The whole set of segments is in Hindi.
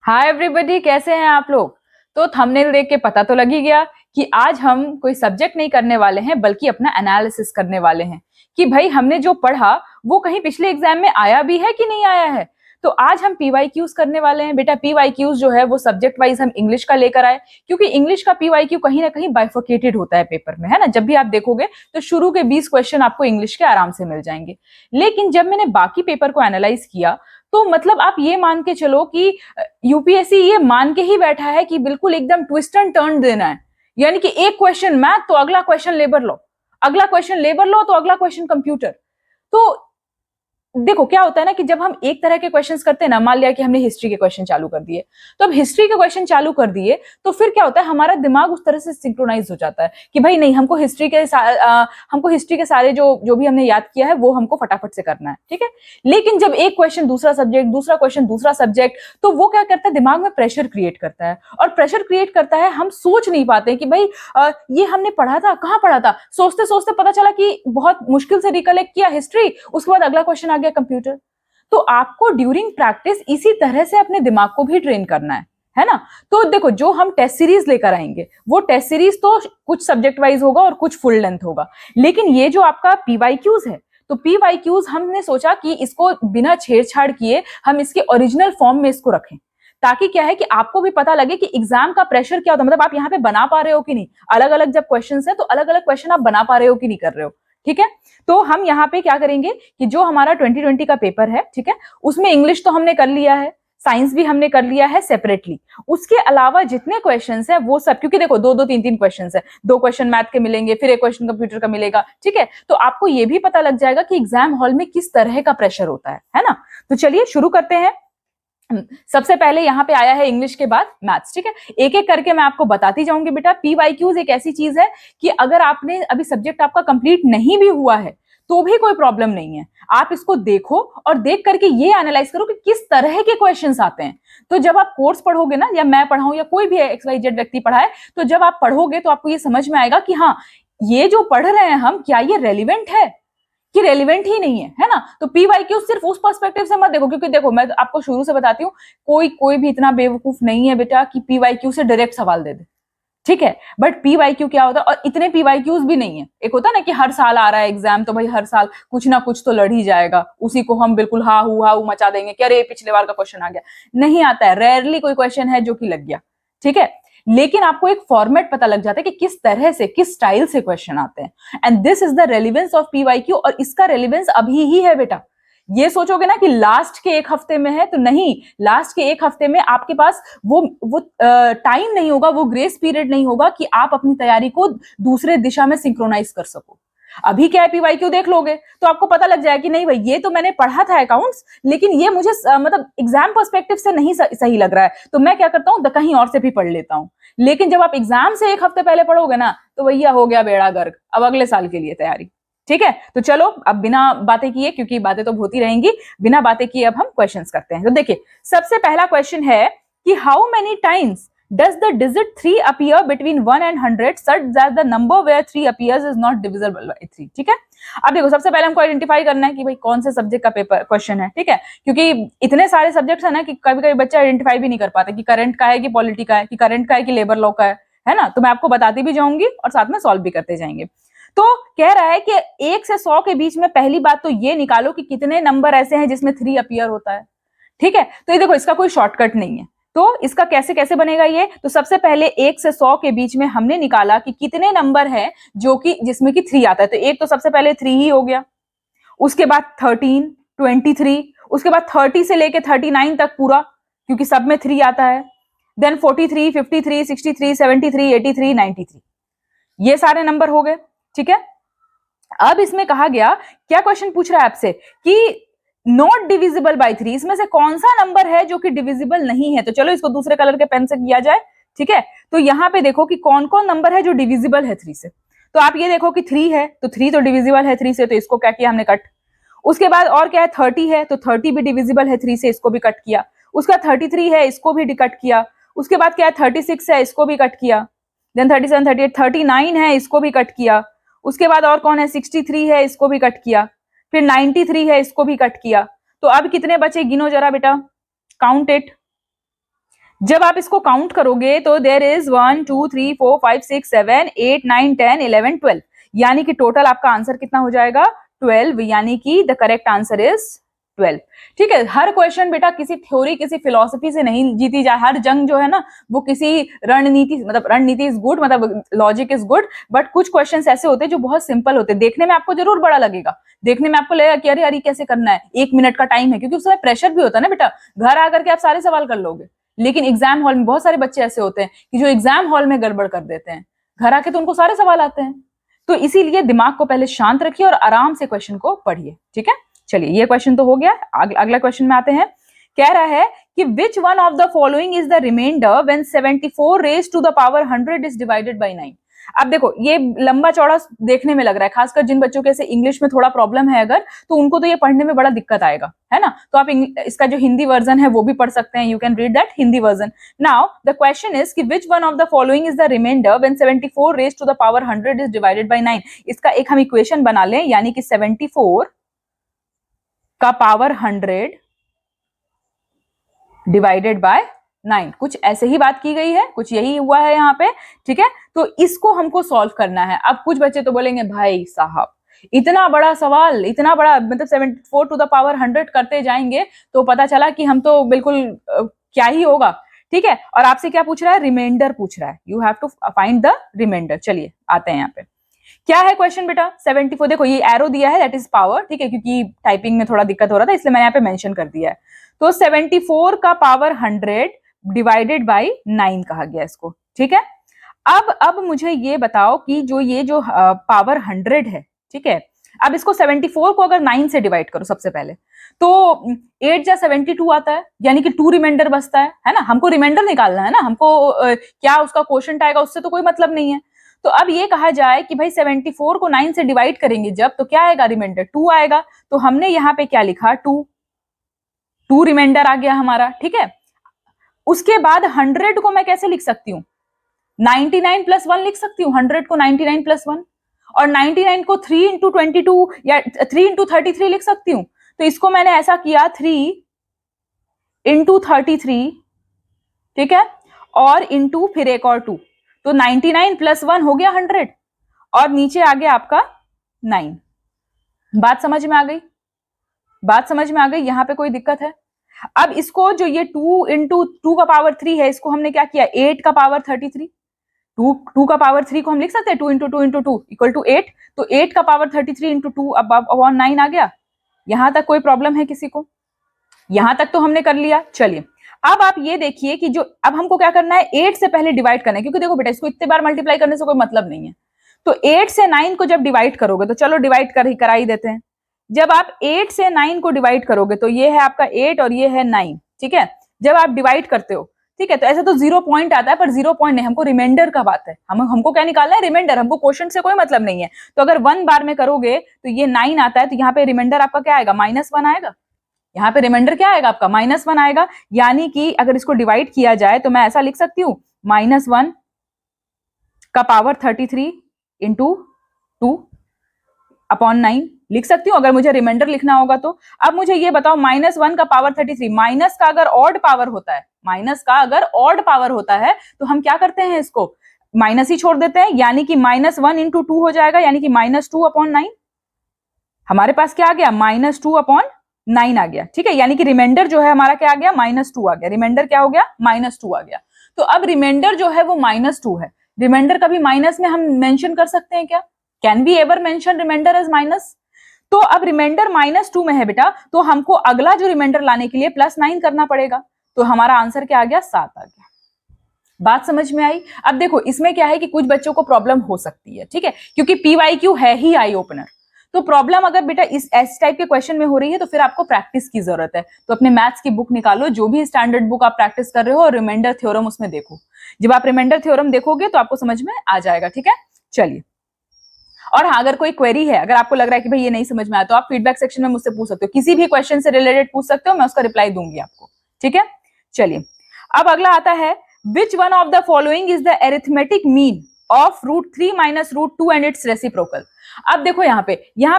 हाय एवरीबॉडी, कैसे हैं आप लोग। तो थंबनेल देख के पता तो लग ही गया कि आज हम कोई सब्जेक्ट नहीं करने वाले हैं बल्कि अपना एनालिसिस करने वाले हैं कि भाई हमने जो पढ़ा वो कहीं पिछले एग्जाम में आया भी है कि नहीं आया है। तो आज हम पीवाईक्यूज करने वाले हैं। बेटा पीवाईक्यूज जो है वो सब्जेक्ट वाइज हम इंग्लिश का लेकर आए, क्योंकि इंग्लिश का पीवाईक्यू कहीं ना कहीं बाइफर्केटेड होता है पेपर में, है ना। जब भी आप देखोगे तो शुरू के 20 क्वेश्चन आपको इंग्लिश के आराम से मिल जाएंगे। लेकिन जब मैंने बाकी पेपर को एनालाइज किया तो मतलब आप ये मान के चलो कि यूपीएससी ये मान के ही बैठा है कि बिल्कुल एकदम ट्विस्ट एंड टर्न देना है। यानी कि एक क्वेश्चन मैथ तो अगला क्वेश्चन लेबर लॉ, अगला क्वेश्चन लेबर लॉ तो अगला क्वेश्चन कंप्यूटर। तो देखो क्या होता है ना कि जब हम एक तरह के क्वेश्चंस करते हैं ना, मान लिया कि हमने हिस्ट्री के क्वेश्चन चालू कर दिए, तो अब हिस्ट्री के क्वेश्चन चालू कर दिए तो फिर क्या होता है, हमारा दिमाग उस तरह से सिंक्रोनाइज हो जाता है कि भाई नहीं, हमको हिस्ट्री के सारे जो जो भी हमने याद किया है वो हमको फटाफट से करना है, ठीक है। लेकिन जब एक क्वेश्चन दूसरा सब्जेक्ट, दूसरा क्वेश्चन दूसरा सब्जेक्ट, तो वो क्या करता है, दिमाग में प्रेशर क्रिएट करता है। और प्रेशर क्रिएट करता है, हम सोच नहीं पाते कि भाई ये हमने पढ़ा था, कहाँ पढ़ा था, सोचते सोचते पता चला कि बहुत मुश्किल से रिकलेक्ट किया हिस्ट्री, उसके बाद अगला क्वेश्चन आ गया कंप्यूटर। तो आपको ड्यूरिंग प्रैक्टिस इसी तरह से अपने दिमाग को भी ट्रेन करना है ना। तो देखो जो हम टेस्ट सीरीज लेकर आएंगे वो टेस्ट सीरीज तो कुछ सब्जेक्ट वाइज होगा और कुछ फुल लेंथ होगा, लेकिन ये जो आपका पीवाईक्यूज है, तो पीवाईक्यूज हमने सोचा कि इसको बिना छेड़छाड़ किए हम इसके ओरिजिनल फॉर्म में इसको रखें, ताकि क्या है कि आपको भी पता लगे कि एग्जाम का प्रेशर क्या होता है, मतलब आप यहाँ पे बना पा रहे हो कि नहीं। अलग अलग जब क्वेश्चन है तो अलग अलग क्वेश्चन आप बना पा रहे हो कि नहीं कर रहे हो, ठीक है। तो हम यहाँ पे क्या करेंगे कि जो हमारा 2020 का पेपर है, ठीक है, उसमें इंग्लिश तो हमने कर लिया है, साइंस भी हमने कर लिया है सेपरेटली। उसके अलावा जितने क्वेश्चंस है वो सब, क्योंकि देखो दो दो तीन तीन क्वेश्चंस है, दो क्वेश्चन मैथ के मिलेंगे, फिर एक क्वेश्चन कंप्यूटर का मिलेगा, ठीक है। तो आपको ये भी पता लग जाएगा कि एग्जाम हॉल में किस तरह का प्रेशर होता है ना। तो चलिए शुरू करते हैं। सबसे पहले यहाँ पे आया है इंग्लिश के बाद मैथ्स, ठीक है। एक एक करके मैं आपको बताती जाऊंगी। बेटा पीवाईक्यूज एक ऐसी चीज है कि अगर आपने अभी सब्जेक्ट आपका कंप्लीट नहीं भी हुआ है तो भी कोई प्रॉब्लम नहीं है, आप इसको देखो और देख करके ये एनालाइज करो कि किस तरह के क्वेश्चंस आते हैं। तो जब आप कोर्स पढ़ोगे ना, या मैं पढ़ाऊं या कोई भी XYZ व्यक्ति पढ़ाए, तो जब आप पढ़ोगे तो आपको ये समझ में आएगा कि हाँ, ये जो पढ़ रहे हैं हम, क्या ये रेलिवेंट है कि रेलिवेंट ही नहीं है ना। तो पीवाईक्यू सिर्फ उस पर्सपेक्टिव से मत देखो, क्योंकि देखो मैं आपको शुरू से बताती हूँ, कोई भी इतना बेवकूफ नहीं है बेटा कि पीवाईक्यू से डायरेक्ट सवाल दे दे, ठीक है। बट पीवाईक्यू क्या होता है, और इतने पीवाईक्यूज भी नहीं है। एक होता है ना कि हर साल आ रहा है एग्जाम, तो भाई हर साल कुछ ना कुछ तो लड़ ही जाएगा, उसी को हम बिल्कुल हा हू मचा देंगे कि अरे पिछले बार का क्वेश्चन आ गया। नहीं आता है, रेयरली कोई क्वेश्चन है जो कि लग गया, ठीक है। लेकिन आपको एक फॉर्मेट पता लग जाता है कि किस तरह से, किस स्टाइल से क्वेश्चन आते हैं, and this is the relevance of PYQ. और इसका रेलिवेंस अभी ही है बेटा। ये सोचोगे ना कि लास्ट के एक हफ्ते में है, तो नहीं, लास्ट के एक हफ्ते में आपके पास वो टाइम नहीं होगा, वो ग्रेस पीरियड नहीं होगा कि आप अपनी तैयारी को दूसरे दिशा में सिंक्रोनाइज कर सको। अभी क्या है, पीवाईक्यू देख लोगे तो आपको पता लग जाएगा कि नहीं भाई, ये तो मैंने पढ़ा था अकाउंट्स, लेकिन ये मुझे मतलब एग्जाम पर्सपेक्टिव से नहीं सही लग रहा है, तो मैं क्या करता हूँ, कहीं और से भी पढ़ लेता हूँ। लेकिन जब आप एग्जाम से एक हफ्ते पहले पढ़ोगे ना, तो भैया हो गया बेड़ा गर्क, अब अगले साल के लिए तैयारी, ठीक है। तो चलो अब बिना बातें किए, क्योंकि बातें तो होती रहेंगी, बिना बातें किए अब हम क्वेश्चंस करते हैं। तो देखिए सबसे पहला क्वेश्चन है कि how many times does the digit 3 appear between 1 and 100 such that the number where 3 appears is not divisible by 3, ठीक है। अब देखो सबसे पहले हमको आइडेंटिफाई करना है कि भाई कौन से सब्जेक्ट का पेपर क्वेश्चन है, ठीक है। क्योंकि इतने सारे सब्जेक्ट्स है ना कि कभी कभी बच्चे आइडेंटिफाई भी नहीं कर पाते कि करंट का है कि पॉलिटी का है, कि करंट का है कि लेबर लॉ का है ना। तो मैं आपको बताती भी जाऊंगी और साथ में सॉल्व भी करते जाएंगे। तो कह रहा है कि 1 से 100 के बीच में पहली बात तो ये निकालो कि कितने नंबर ऐसे हैं जिसमें 3 अपीयर होता है, ठीक है। तो ये देखो इसका कोई शॉर्टकट नहीं है, तो इसका कैसे कैसे बनेगा ये। तो सबसे पहले 1 से 100 के बीच में हमने निकाला कि कितने नंबर हैं जो कि जिसमें कि 3 आता है। तो एक तो सबसे पहले 3 ही हो गया, उसके बाद 13, 23, उसके बाद 30 से लेके 39 तक पूरा, क्योंकि सब में 3 आता है। देन 43, 53, 63, 73, 83, 93, ये सारे नंबर हो गए, ठीक है। अब इसमें कहा गया, क्या क्वेश्चन पूछ रहा है आपसे कि नॉट डिविजिबल बाय 3, इसमें से कौन सा नंबर है जो कि डिविजिबल नहीं है। तो चलो इसको दूसरे कलर के पेन से किया जाए, ठीक है। तो यहां पे देखो कि कौन कौन नंबर है जो डिविजिबल है 3 से। तो आप ये देखो कि 3 है, तो 3 तो डिविजिबल है 3 से, तो इसको क्या किया हमने, कट। उसके बाद और क्या है, 30 है, तो 30 भी डिविजिबल है 3 से, इसको भी कट किया। उसका 33 है, इसको भी कट किया। उसके बाद क्या है, 36 है, इसको भी कट किया। देन 37, 38, 39 है, इसको भी कट किया। उसके बाद और कौन है, 63 है, इसको भी कट किया। फिर 93 है, इसको भी कट किया। तो अब कितने बचे, गिनो जरा बेटा, काउंट इट। जब आप इसको काउंट करोगे तो देयर इज 1 2 3 4 5 6 7 8 9 10 11 12, यानी कि टोटल आपका आंसर कितना हो जाएगा 12, यानी कि द करेक्ट आंसर इज 12। ठीक है, हर क्वेश्चन बेटा किसी थ्योरी किसी फिलोसफी से नहीं जीती जाए, हर जंग जो है ना वो किसी रणनीति, मतलब रणनीति इज गुड, मतलब लॉजिक इज गुड, बट कुछ क्वेश्चंस ऐसे होते हैं जो बहुत सिंपल होते हैं, देखने में आपको जरूर बड़ा लगेगा, देखने में आपको लगेगा कि अरे अरे कैसे करना है, 1 मिनट का टाइम है, क्योंकि उसमें प्रेशर भी होता है ना बेटा, घर आकर के आप सारे सवाल कर लोगे, लेकिन एग्जाम हॉल में बहुत सारे बच्चे ऐसे होते हैं कि जो एग्जाम हॉल में गड़बड़ कर देते हैं, घर आके तो उनको सारे सवाल आते हैं। तो इसीलिए दिमाग को पहले शांत रखिए और आराम से क्वेश्चन को पढ़िए। ठीक है, चलिए ये क्वेश्चन तो हो गया, अगला क्वेश्चन में आते हैं। कह रहा है कि which one of the following is the reminder when 74 raise to the power 100 is divided by 9। अब देखो ये लंबा चौड़ा देखने में लग रहा है, खासकर जिन बच्चों के ऐसे इंग्लिश में थोड़ा प्रॉब्लम है अगर, तो उनको तो ये पढ़ने में बड़ा दिक्कत आएगा, है ना। तो आप इसका जो हिंदी वर्जन है वो भी पढ़ सकते हैं, you can read that Hindi version. Now the question is कि which one of the following is the reminder when 74 raise to the power 100 is divided by 9। इसका एक हम इक्वेशन बना लें, यानी कि 74 का पावर 100 डिवाइडेड बाय 9, कुछ ऐसे ही बात की गई है, कुछ यही हुआ है यहाँ पे। ठीक है, तो इसको हमको सॉल्व करना है। अब कुछ बच्चे तो बोलेंगे भाई साहब इतना बड़ा सवाल, इतना बड़ा, मतलब 74 टू द पावर 100 करते जाएंगे तो पता चला कि हम तो बिल्कुल क्या ही होगा। ठीक है, और आपसे क्या पूछ रहा है, रिमाइंडर पूछ रहा है, you have to find the reminder. चलिए आते हैं यहाँ पे, क्या है क्वेश्चन बेटा 74, देखो ये एरो दिया है दैट इज पावर, ठीक है, क्योंकि टाइपिंग में थोड़ा दिक्कत हो रहा था इसलिए मैंने यहाँ पे मेंशन कर दिया है। तो 74 का पावर 100 डिवाइडेड बाय 9 कहा गया इसको। ठीक है, अब मुझे ये बताओ कि ये जो पावर 100 है, ठीक है, अब इसको 74 को अगर 9 से डिवाइड करो सबसे पहले, तो 8 जा 72 आता है, यानी कि 2 रिमाइंडर बचता है ना, हमको रिमाइंडर निकालना है ना, हमको क्या उसका क्वोशंट आएगा उससे तो कोई मतलब नहीं है। तो अब ये कहा जाए कि भाई 74 को 9 से डिवाइड करेंगे जब, तो क्या आएगा, रिमाइंडर 2 आएगा। तो हमने यहाँ पे क्या लिखा, 2 रिमाइंडर आ गया हमारा। ठीक है, उसके बाद 100 को मैं कैसे लिख सकती हूँ, 99 प्लस 1 लिख सकती हूँ, 100 को 99 प्लस 1, और 99 को 3 इंटू 22 या 3 इंटू 33 लिख सकती हूँ। तो इसको मैंने ऐसा किया 3 इंटू 33, ठीक है, और इंटू फिर एक और 2, तो 99 प्लस 1 हो गया 100, और नीचे आ गया आपका 9। बात समझ में आ गई, बात समझ में आ गई, यहां पे कोई दिक्कत है। अब इसको जो ये 2 इंटू 2 का पावर 3 है, इसको हमने क्या किया, 8 का पावर 33, 2 का पावर 3 को हम लिख सकते हैं 2 इंटू 2 इंटू 2 इक्वल टू 8, तो 8 का पावर 33 इंटू 2 अब 9 आ गया। यहां तक कोई प्रॉब्लम है किसी को, यहां तक तो हमने कर लिया। चलिए अब आप ये देखिए कि जो अब हमको क्या करना है, 8 से पहले डिवाइड करना है, क्योंकि देखो बेटा इसको इतने बार मल्टीप्लाई करने से कोई मतलब नहीं है। तो 8 से 9 को जब डिवाइड करोगे, तो चलो डिवाइड करा ही देते हैं। जब आप 8 से 9 को डिवाइड करोगे तो ये है आपका 8 और ये है 9, ठीक है। जब आप डिवाइड करते हो, ठीक है, तो ऐसा तो 0 पॉइंट आता है, पर 0 पॉइंट नहीं, हमको रिमाइंडर का बात है, हमको क्या निकालना है, रिमाइंडर, हमको क्वोशंट से कोई मतलब नहीं है। तो अगर 1 बार में करोगे तो ये 9 आता है, तो यहाँ पे रिमाइंडर आपका क्या आएगा, -1 आएगा। यहाँ पे रिमाइंडर क्या आएगा आपका, -1 आएगा। यानी कि अगर इसको डिवाइड किया जाए तो मैं ऐसा लिख सकती हूँ, -1 का पावर 33 इंटू 2 अपॉन 9 लिख सकती हूँ, अगर मुझे रिमाइंडर लिखना होगा तो। अब मुझे ये बताओ, -1 का पावर 33, माइनस का अगर ऑड पावर होता है, माइनस का अगर ऑड पावर होता है तो हम क्या करते हैं, इसको माइनस ही छोड़ देते हैं, यानी कि -1 इंटू 2 हो जाएगा, यानी कि -2 अपॉन 9। हमारे पास क्या आ गया, -2 अपॉन 9 आ गया। ठीक है, यानी कि रिमाइंडर जो है हमारा क्या आ गया, -2 आ गया। रिमाइंडर क्या हो गया, -2 आ गया। तो अब रिमाइंडर जो है वो -2 है। रिमाइंडर कभी माइनस में हम मेंशन कर सकते हैं क्या, can we ever mention reminder as minus. तो अब रिमाइंडर -2 में है बेटा, तो हमको अगला जो रिमाइंडर लाने के लिए +9 करना पड़ेगा। तो हमारा आंसर क्या आ गया, 7 आ गया। बात समझ में आई। अब देखो इसमें क्या है कि कुछ बच्चों को प्रॉब्लम हो सकती है, ठीक है, क्योंकि PYQ है ही आई ओपनर। तो प्रॉब्लम अगर बेटा इस टाइप के क्वेश्चन में हो रही है तो फिर आपको प्रैक्टिस की जरूरत है। तो अपने मैथ्स की बुक निकालो, जो भी स्टैंडर्ड बुक आप प्रैक्टिस कर रहे हो, और रिमाइंडर थ्योरम उसमें देखो। जब आप रिमाइंडर थ्योरम देखोगे तो आपको समझ में आ जाएगा। ठीक है, चलिए। और हाँ, अगर कोई क्वेरी है, अगर आपको लग रहा है कि भाई ये नहीं समझ में आया, तो आप फीडबैक सेक्शन में मुझसे पूछ सकते हो, किसी भी क्वेश्चन से रिलेटेड पूछ सकते हो, मैं उसका रिप्लाई दूंगी आपको। ठीक है, चलिए। अब अगला आता है, which one of the following is the arithmetic mean of √3 - √2 and it's reciprocal. अब देखो यहाँ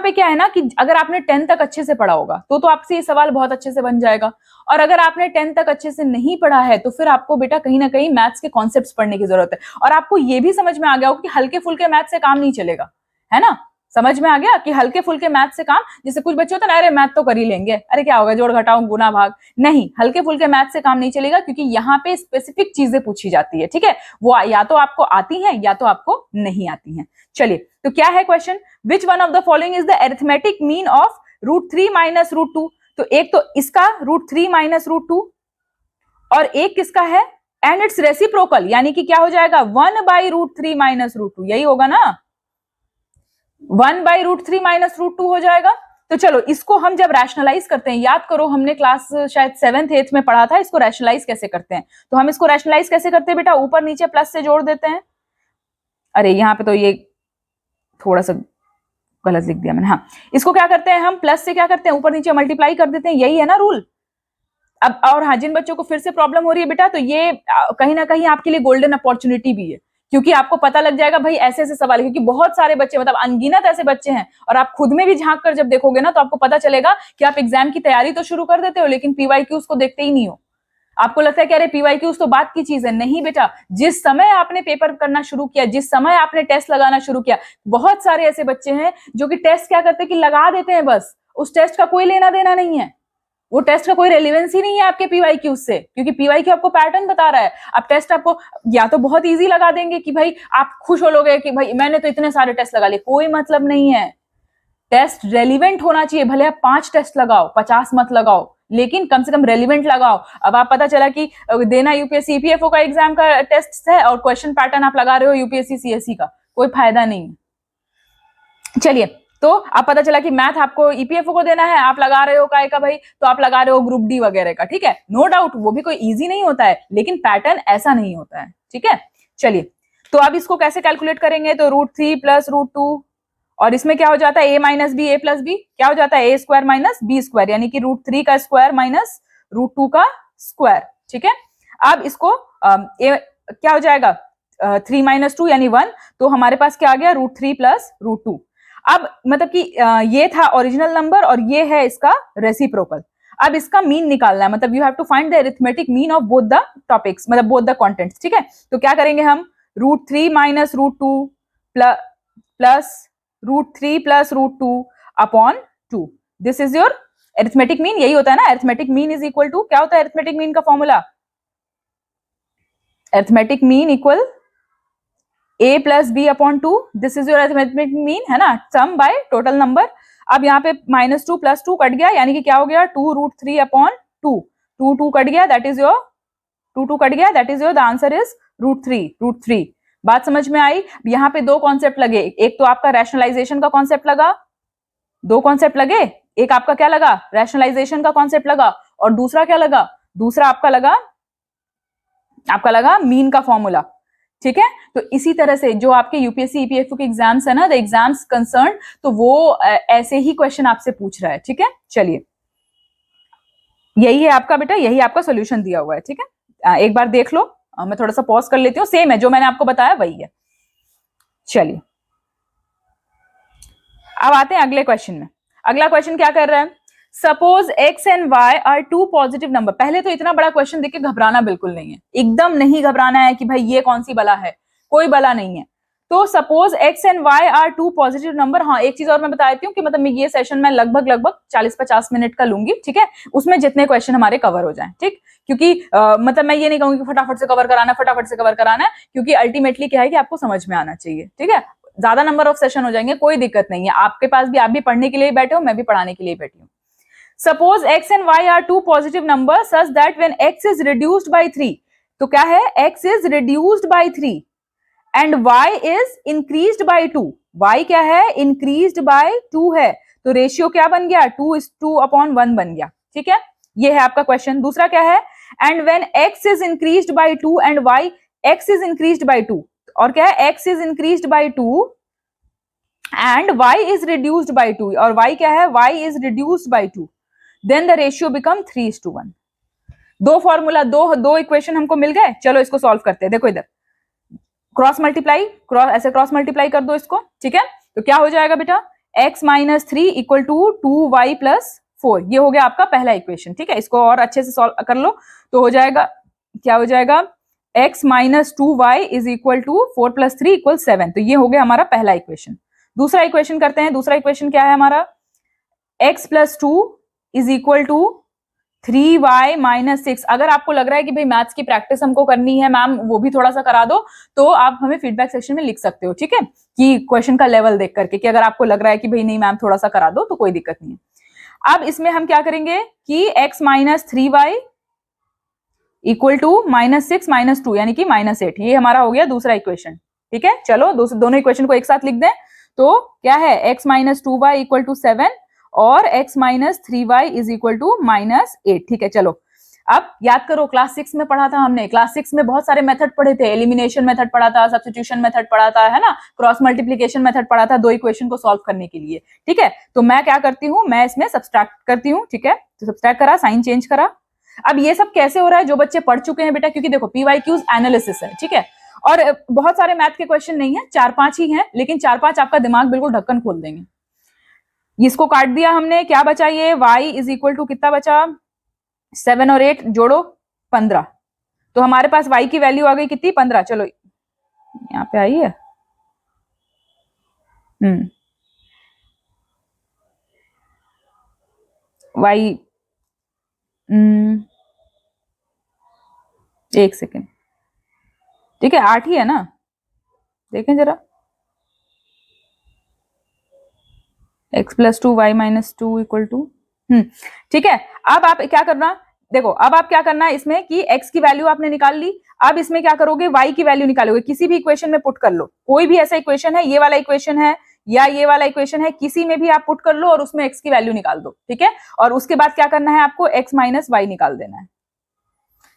पे क्या है ना कि अगर आपने 10 तक अच्छे से पढ़ा होगा तो आपसे ये सवाल बहुत अच्छे से बन जाएगा, और अगर आपने 10 तक अच्छे से नहीं पढ़ा है तो फिर आपको बेटा कहीं ना कहीं मैथ्स के कॉन्सेप्ट्स पढ़ने की जरूरत है। और आपको ये भी समझ में आ गया होगा कि हल्के फुल्के मैथ से काम नहीं चलेगा, है ना। समझ में आ गया कि हल्के फुल्के मैथ से काम, जैसे कुछ बच्चे होते हैं ना, अरे मैथ तो कर ही लेंगे, अरे क्या होगा जोड़ घटाओ गुना भाग, नहीं, हल्के फुल्के मैथ से काम नहीं चलेगा, क्योंकि यहाँ पे स्पेसिफिक चीजें पूछी जाती है, ठीक है, वो या तो आपको आती हैं या तो आपको नहीं आती हैं। चलिए, तो क्या है question, which one of the following is the arithmetic mean of √3 minus √2। तो एक तो इसका √3 माइनस √2 और एक किसका है, एंड इट्स रेसिप्रोकल, यानी कि क्या हो जाएगा 1/√3 माइनस √2, यही होगा ना, 1/√3 माइनस √2 हो जाएगा। तो चलो इसको हम जब रैशनलाइज करते हैं, याद करो हमने क्लास शायद 7th 8th में पढ़ा था इसको रैशनलाइज कैसे करते हैं। तो हम इसको रैशनलाइज कैसे करते हैं बेटा, ऊपर नीचे प्लस से जोड़ देते हैं। अरे यहाँ पे तो ये थोड़ा सा गलत लिख दिया मैंने, हाँ, इसको क्या करते हैं हम, प्लस से क्या करते हैं ऊपर नीचे मल्टीप्लाई कर देते हैं, यही है ना रूल। अब और हाँ, जिन बच्चों को फिर से प्रॉब्लम हो रही है बेटा, तो ये कहीं ना कहीं आपके लिए गोल्डन अपॉर्चुनिटी भी है, क्योंकि आपको पता लग जाएगा भाई ऐसे ऐसे सवाल, क्योंकि बहुत सारे बच्चे, मतलब अनगिनत ऐसे बच्चे हैं, और आप खुद में भी झांक कर जब देखोगे ना तो आपको पता चलेगा कि आप एग्जाम की तैयारी तो शुरू कर देते हो लेकिन पीवाईक्यूज को देखते ही नहीं हो। आपको लगता है कि अरे पीवाईक्यूज तो बात की चीज है, नहीं बेटा, जिस समय आपने पेपर करना शुरू किया, जिस समय आपने टेस्ट लगाना शुरू किया, बहुत सारे ऐसे बच्चे हैं जो कि टेस्ट क्या करते हैं कि लगा देते हैं, बस उस टेस्ट का कोई लेना देना नहीं है, वो टेस्ट का कोई रेलिवेंस ही नहीं है आपके पीवाईक्यू से, क्योंकि पीवाईक्यू आपको पैटर्न बता रहा है। अब टेस्ट आपको या तो बहुत इजी लगा देंगे कि भाई आप खुश हो लोगे कि भाई मैंने तो इतने सारे टेस्ट लगा लिए, कोई मतलब नहीं है, टेस्ट रेलिवेंट होना चाहिए, भले आप 5 टेस्ट लगाओ, 50 मत लगाओ, लेकिन कम से कम रेलिवेंट लगाओ। अब आप पता चला कि देना यूपीएससी ईपीएफओ का एग्जाम का टेस्ट है और क्वेश्चन पैटर्न आप लगा रहे हो यूपीएससी सीएससी का, कोई फायदा नहीं। चलिए, तो आप पता चला कि मैथ आपको ईपीएफओ को देना है, आप लगा रहे हो काय का भाई, तो आप लगा रहे हो ग्रुप डी वगैरह का, ठीक है, नो डाउट वो भी कोई इजी नहीं होता है, लेकिन पैटर्न ऐसा नहीं होता है, ठीक है। चलिए, तो अब इसको कैसे कैलकुलेट करेंगे, तो √3 प्लस √2, और इसमें क्या हो जाता है a minus b, a plus b क्या हो जाता है, a square minus b square, यानी कि √3 का स्क्वायर माइनस √2 का स्क्वायर, ठीक है। अब इसको क्या हो जाएगा 3 माइनस 2 यानी 1, तो हमारे पास क्या आ गया √3 प्लस √2। अब मतलब कि ये था ओरिजिनल नंबर और ये है इसका रेसिप्रोकल। अब इसका मीन निकालना है, मतलब you have to find the arithmetic mean of both the topics, मतलब बोथ द कंटेंट्स, ठीक है। तो क्या करेंगे हम, √3 minus √2 plus √3 plus √2 upon 2, this is your arithmetic mean, यही होता है ना, arithmetic mean is equal to, क्या होता है अरिथमेटिक मीन का formula, arithmetic mean equal a plus b upon 2, this is your arithmetic mean, है ना, सम बाय टोटल नंबर। अब यहाँ पे -2 प्लस 2 कट गया, यानी कि क्या हो गया 2√3 अपॉन 2, 2 कट गया, दैट इज योर 2 कट गया, that is your, the answer is √3। बात समझ में आई। यहाँ पे दो कॉन्सेप्ट लगे, एक तो आपका रैशनलाइजेशन का कॉन्सेप्ट लगा, दो कॉन्सेप्ट लगे, एक आपका क्या लगा, रैशनलाइजेशन का कॉन्सेप्ट लगा, और दूसरा क्या लगा, दूसरा आपका लगा मीन का फॉर्मूला, ठीक है। तो इसी तरह से जो आपके यूपीएससी ईपीएफओ के एग्जाम्स है ना, द एग्जाम्स कंसर्न, तो वो ऐसे ही क्वेश्चन आपसे पूछ रहा है, ठीक है। चलिए, यही है आपका बेटा, यही आपका सोल्यूशन दिया हुआ है, ठीक है, एक बार देख लो, मैं थोड़ा सा पॉज कर लेती हूँ, सेम है जो मैंने आपको बताया वही है। चलिए, अब आते हैं अगले क्वेश्चन में। अगला क्वेश्चन क्या कर रहा है, suppose x and y are 2 positive number. पहले तो इतना बड़ा क्वेश्चन देख के घबराना बिल्कुल नहीं है, एकदम नहीं घबराना है कि भाई ये कौन सी बला है, कोई बला नहीं है। तो suppose x and y are 2 positive number. हाँ, एक चीज और मैं बता देती हूँ कि मतलब ये सेशन में लगभग 40-50 मिनट का लूंगी, ठीक है, उसमें जितने क्वेश्चन हमारे कवर हो जाएं, ठीक, क्योंकि मतलब मैं ये नहीं कहूंगी कि फटाफट से कवर कराना है, क्योंकि अल्टीमेटली क्या है कि आपको समझ में आना चाहिए, ठीक है। ज्यादा नंबर ऑफ सेशन हो जाएंगे, कोई दिक्कत नहीं है, आपके पास भी, आप भी पढ़ने के लिए बैठे हो, मैं भी पढ़ाने के लिए बैठी हूँ। Suppose x and y are two positive numbers such that when x is reduced by 3, तो क्या है, x is reduced by 3 and y is increased by 2, y क्या है, increased by 2 है, तो रेशियो क्या बन गया, 2:1 बन गया, ठीक है। ये है आपका क्वेश्चन। दूसरा क्या है, and when x is increased by 2 and y, x is increased by 2, और क्या है, x is increased by 2 and y is reduced by 2, और y क्या है, y is reduced by 2, then the ratio become 3:1। दो फॉर्मूला, दो इक्वेशन हमको मिल गए। चलो इसको सॉल्व करते हैं। देखो इधर क्रॉस मल्टीप्लाई कर दो इसको, ठीक है। तो क्या हो जाएगा बेटा, x minus 3 equal to 2y plus 4, ये हो गया आपका पहला इक्वेशन। ठीक है, इसको और अच्छे से सॉल्व कर लो तो हो जाएगा, क्या हो जाएगा, x minus 2y is equal to 4 plus 3 equal 7। तो ये हो गया हमारा पहला इक्वेशन। दूसरा इक्वेशन करते हैं। दूसरा इक्वेशन क्या है हमारा, x plus 2 is equal to 3y minus 6। अगर आपको लग रहा है कि भाई मैथ्स की प्रैक्टिस हमको करनी है मैम, वो भी थोड़ा सा करा दो, तो आप हमें फीडबैक सेक्शन में लिख सकते हो। ठीक है, कि क्वेश्चन का लेवल देख करके, कि अगर आपको लग रहा है कि भाई नहीं मैम थोड़ा सा करा दो, तो कोई दिक्कत नहीं है। अब इसमें हम क्या करेंगे कि x minus 3y equal to minus 6 minus 2 यानी कि माइनस 8, ये हमारा हो गया दूसरा इक्वेशन। ठीक है, चलो दोनों इक्वेशन को एक साथ लिख दें। तो क्या है, x minus 2y equal to 7 और x minus 3y is equal to minus 8। ठीक है, चलो अब याद करो, क्लास 6 में पढ़ा था हमने। क्लास 6 में बहुत सारे मेथड पढ़े थे, एलिमिनेशन मेथड पढ़ा था, सब्स्टिट्यूशन मेथड पढ़ा था, है ना, क्रॉस मल्टीप्लिकेशन मेथड पढ़ा था, दो इक्वेशन को सॉल्व करने के लिए। ठीक है, तो मैं क्या करती हूँ, मैं इसमें सब्सट्रैक्ट करती हूँ। ठीक है, तो सब्सट्रैक्ट करा, साइन चेंज करा। अब ये सब कैसे हो रहा है, जो बच्चे पढ़ चुके हैं बेटा, क्योंकि देखो पीवाईक्यूज एनालिसिस है। ठीक है, और बहुत सारे मैथ के क्वेश्चन नहीं है, 4-5 ही हैं, लेकिन 4-5 आपका दिमाग बिल्कुल ढक्कन खोल देंगे। इसको काट दिया हमने, क्या बचा, ये y इज इक्वल टू कितना बचा, 7 और 8 जोड़ो 15। तो हमारे पास y की वैल्यू आ गई कितनी, 15। चलो यहाँ पे आई है, y, एक सेकेंड, ठीक है 8 ही है ना, देखें जरा, x plus 2 y minus 2 equal to, ठीक है। अब आप क्या करना, देखो अब आप क्या करना है इसमें कि x की वैल्यू आपने निकाल ली। अब इसमें क्या करोगे, y की वैल्यू निकालोगे, किसी भी इक्वेशन में पुट कर लो, कोई भी ऐसा इक्वेशन है, ये वाला इक्वेशन है या ये वाला इक्वेशन है, किसी में भी आप पुट कर लो और उसमें x की वैल्यू निकाल दो। ठीक है, और उसके बाद क्या करना है, आपको x माइनस वाई निकाल देना है।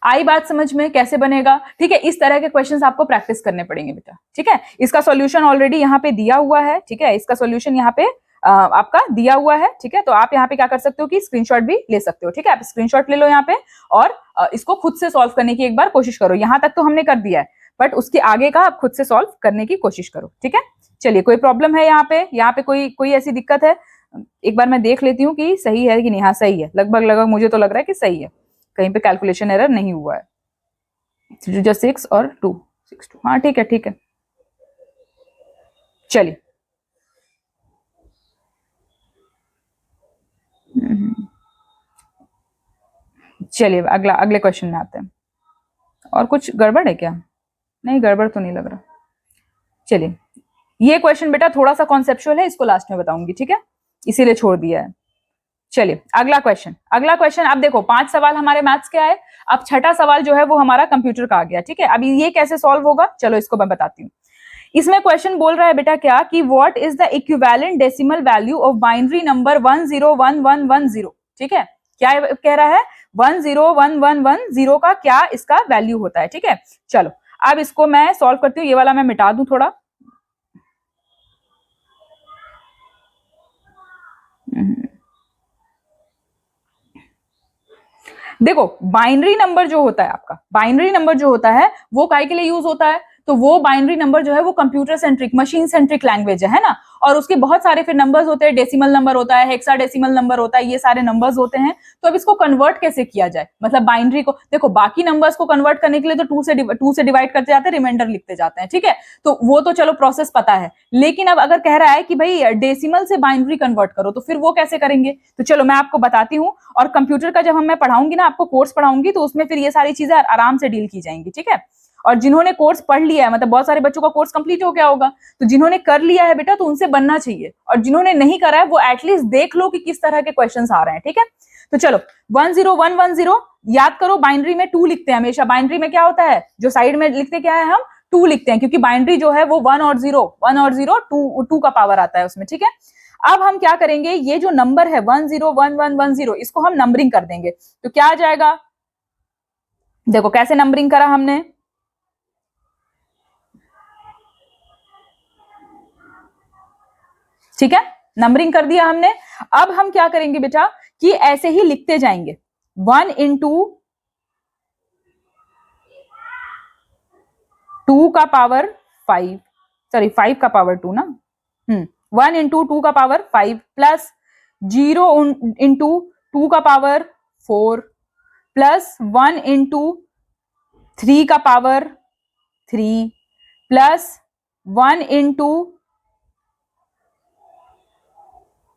आई बात समझ में, कैसे बनेगा। ठीक है, इस तरह के क्वेश्चंस आपको प्रैक्टिस करने पड़ेंगे बेटा। ठीक है, इसका सॉल्यूशन ऑलरेडी यहाँ पे दिया हुआ है। ठीक है, इसका सॉल्यूशन यहाँ पे आपका दिया हुआ है। ठीक है, तो आप यहाँ पे क्या कर सकते हो कि स्क्रीनशॉट भी ले सकते हो। ठीक है, आप स्क्रीनशॉट ले लो यहाँ पे और इसको खुद से सॉल्व करने की एक बार कोशिश करो। यहाँ तक तो हमने कर दिया है, बट उसके आगे का आप खुद से सॉल्व करने की कोशिश करो। ठीक है, चलिए, कोई प्रॉब्लम है यहाँ पे कोई ऐसी दिक्कत है, एक बार मैं देख लेती हूँ कि सही है कि नहीं। हाँ सही है, लगभग मुझे तो लग रहा है कि सही है, कहीं पे कैलकुलेशन एरर नहीं हुआ है। 6 और 2 6 2, हाँ ठीक है। चलिए, चलिए अगले क्वेश्चन में आते हैं। और कुछ गड़बड़ है क्या, नहीं गड़बड़ तो नहीं लग रहा। चलिए, ये क्वेश्चन बेटा थोड़ा सा कॉन्सेप्चुअल है, इसको लास्ट में बताऊंगी। ठीक है, इसीलिए छोड़ दिया है। चलिए अगला क्वेश्चन। अब देखो 5 सवाल हमारे मैथ्स के आए, अब छठा सवाल जो है वो हमारा कंप्यूटर का आ गया। ठीक है, अभी ये कैसे सॉल्व होगा, चलो इसको मैं बताती हूँ। इसमें क्वेश्चन बोल रहा है बेटा क्या कि what is the equivalent decimal value of binary number 101110। ठीक है, क्या कह रहा है, 101110 का क्या इसका वैल्यू होता है। ठीक है, चलो अब इसको मैं सॉल्व करती हूँ, ये वाला मैं मिटा दूं थोड़ा। देखो बाइनरी नंबर जो होता है आपका, बाइनरी नंबर जो होता है वो काय के लिए यूज होता है, तो वो बाइनरी नंबर जो है वो computer centric, machine centric language है ना। और उसके बहुत सारे फिर नंबर्स होते हैं, डेसिमल नंबर होता है, हेक्साडेसिमल नंबर होता है, ये सारे नंबर्स होते हैं। तो अब इसको कन्वर्ट कैसे किया जाए, मतलब बाइनरी को, देखो बाकी नंबर्स को कन्वर्ट करने के लिए तो 2 से डिवाइड करते जाते हैं, रिमाइंडर लिखते जाते हैं। ठीक है, तो वो तो चलो प्रोसेस पता है, लेकिन अब अगर कह रहा है कि भाई डेसिमल से बाइनरी कन्वर्ट करो, तो फिर वो कैसे करेंगे, तो चलो मैं आपको बताती हूँ। और कंप्यूटर का जब मैं पढ़ाऊंगी ना, आपको कोर्स पढ़ाऊंगी, तो उसमें फिर ये सारी चीजें आराम से डील की जाएंगी। ठीक है, और जिन्होंने कोर्स पढ़ लिया है, मतलब बहुत सारे बच्चों का कोर्स कंप्लीट हो गया होगा, तो जिन्होंने कर लिया है बेटा तो उनसे बनना चाहिए, और जिन्होंने नहीं करा है वो एटलीस्ट देख लो कि किस तरह के क्वेश्चंस आ रहे हैं। ठीक है, तो चलो 10110 याद करो, बाइनरी में 2 लिखते हैं हमेशा। बाइनरी में क्या होता है, जो साइड में लिखते क्या है, हम 2 लिखते हैं, क्योंकि बाइनरी जो है वो 1 और 0 2 का पावर आता है उसमें। ठीक है, अब हम क्या करेंगे, ये जो नंबर है 101110, इसको हम नंबरिंग कर देंगे, तो क्या आ जाएगा, देखो कैसे नंबरिंग करा हमने, ठीक है, नंबरिंग कर दिया हमने। अब हम क्या करेंगे बेटा कि ऐसे ही लिखते जाएंगे, 1 इंटू 2 का पावर 5, सॉरी 5 का पावर 2 ना, 1 इंटू 2 का पावर 5 प्लस 0 इंटू 2 का पावर 4 प्लस 1 इंटू 3 का पावर 3 प्लस 1 इंटू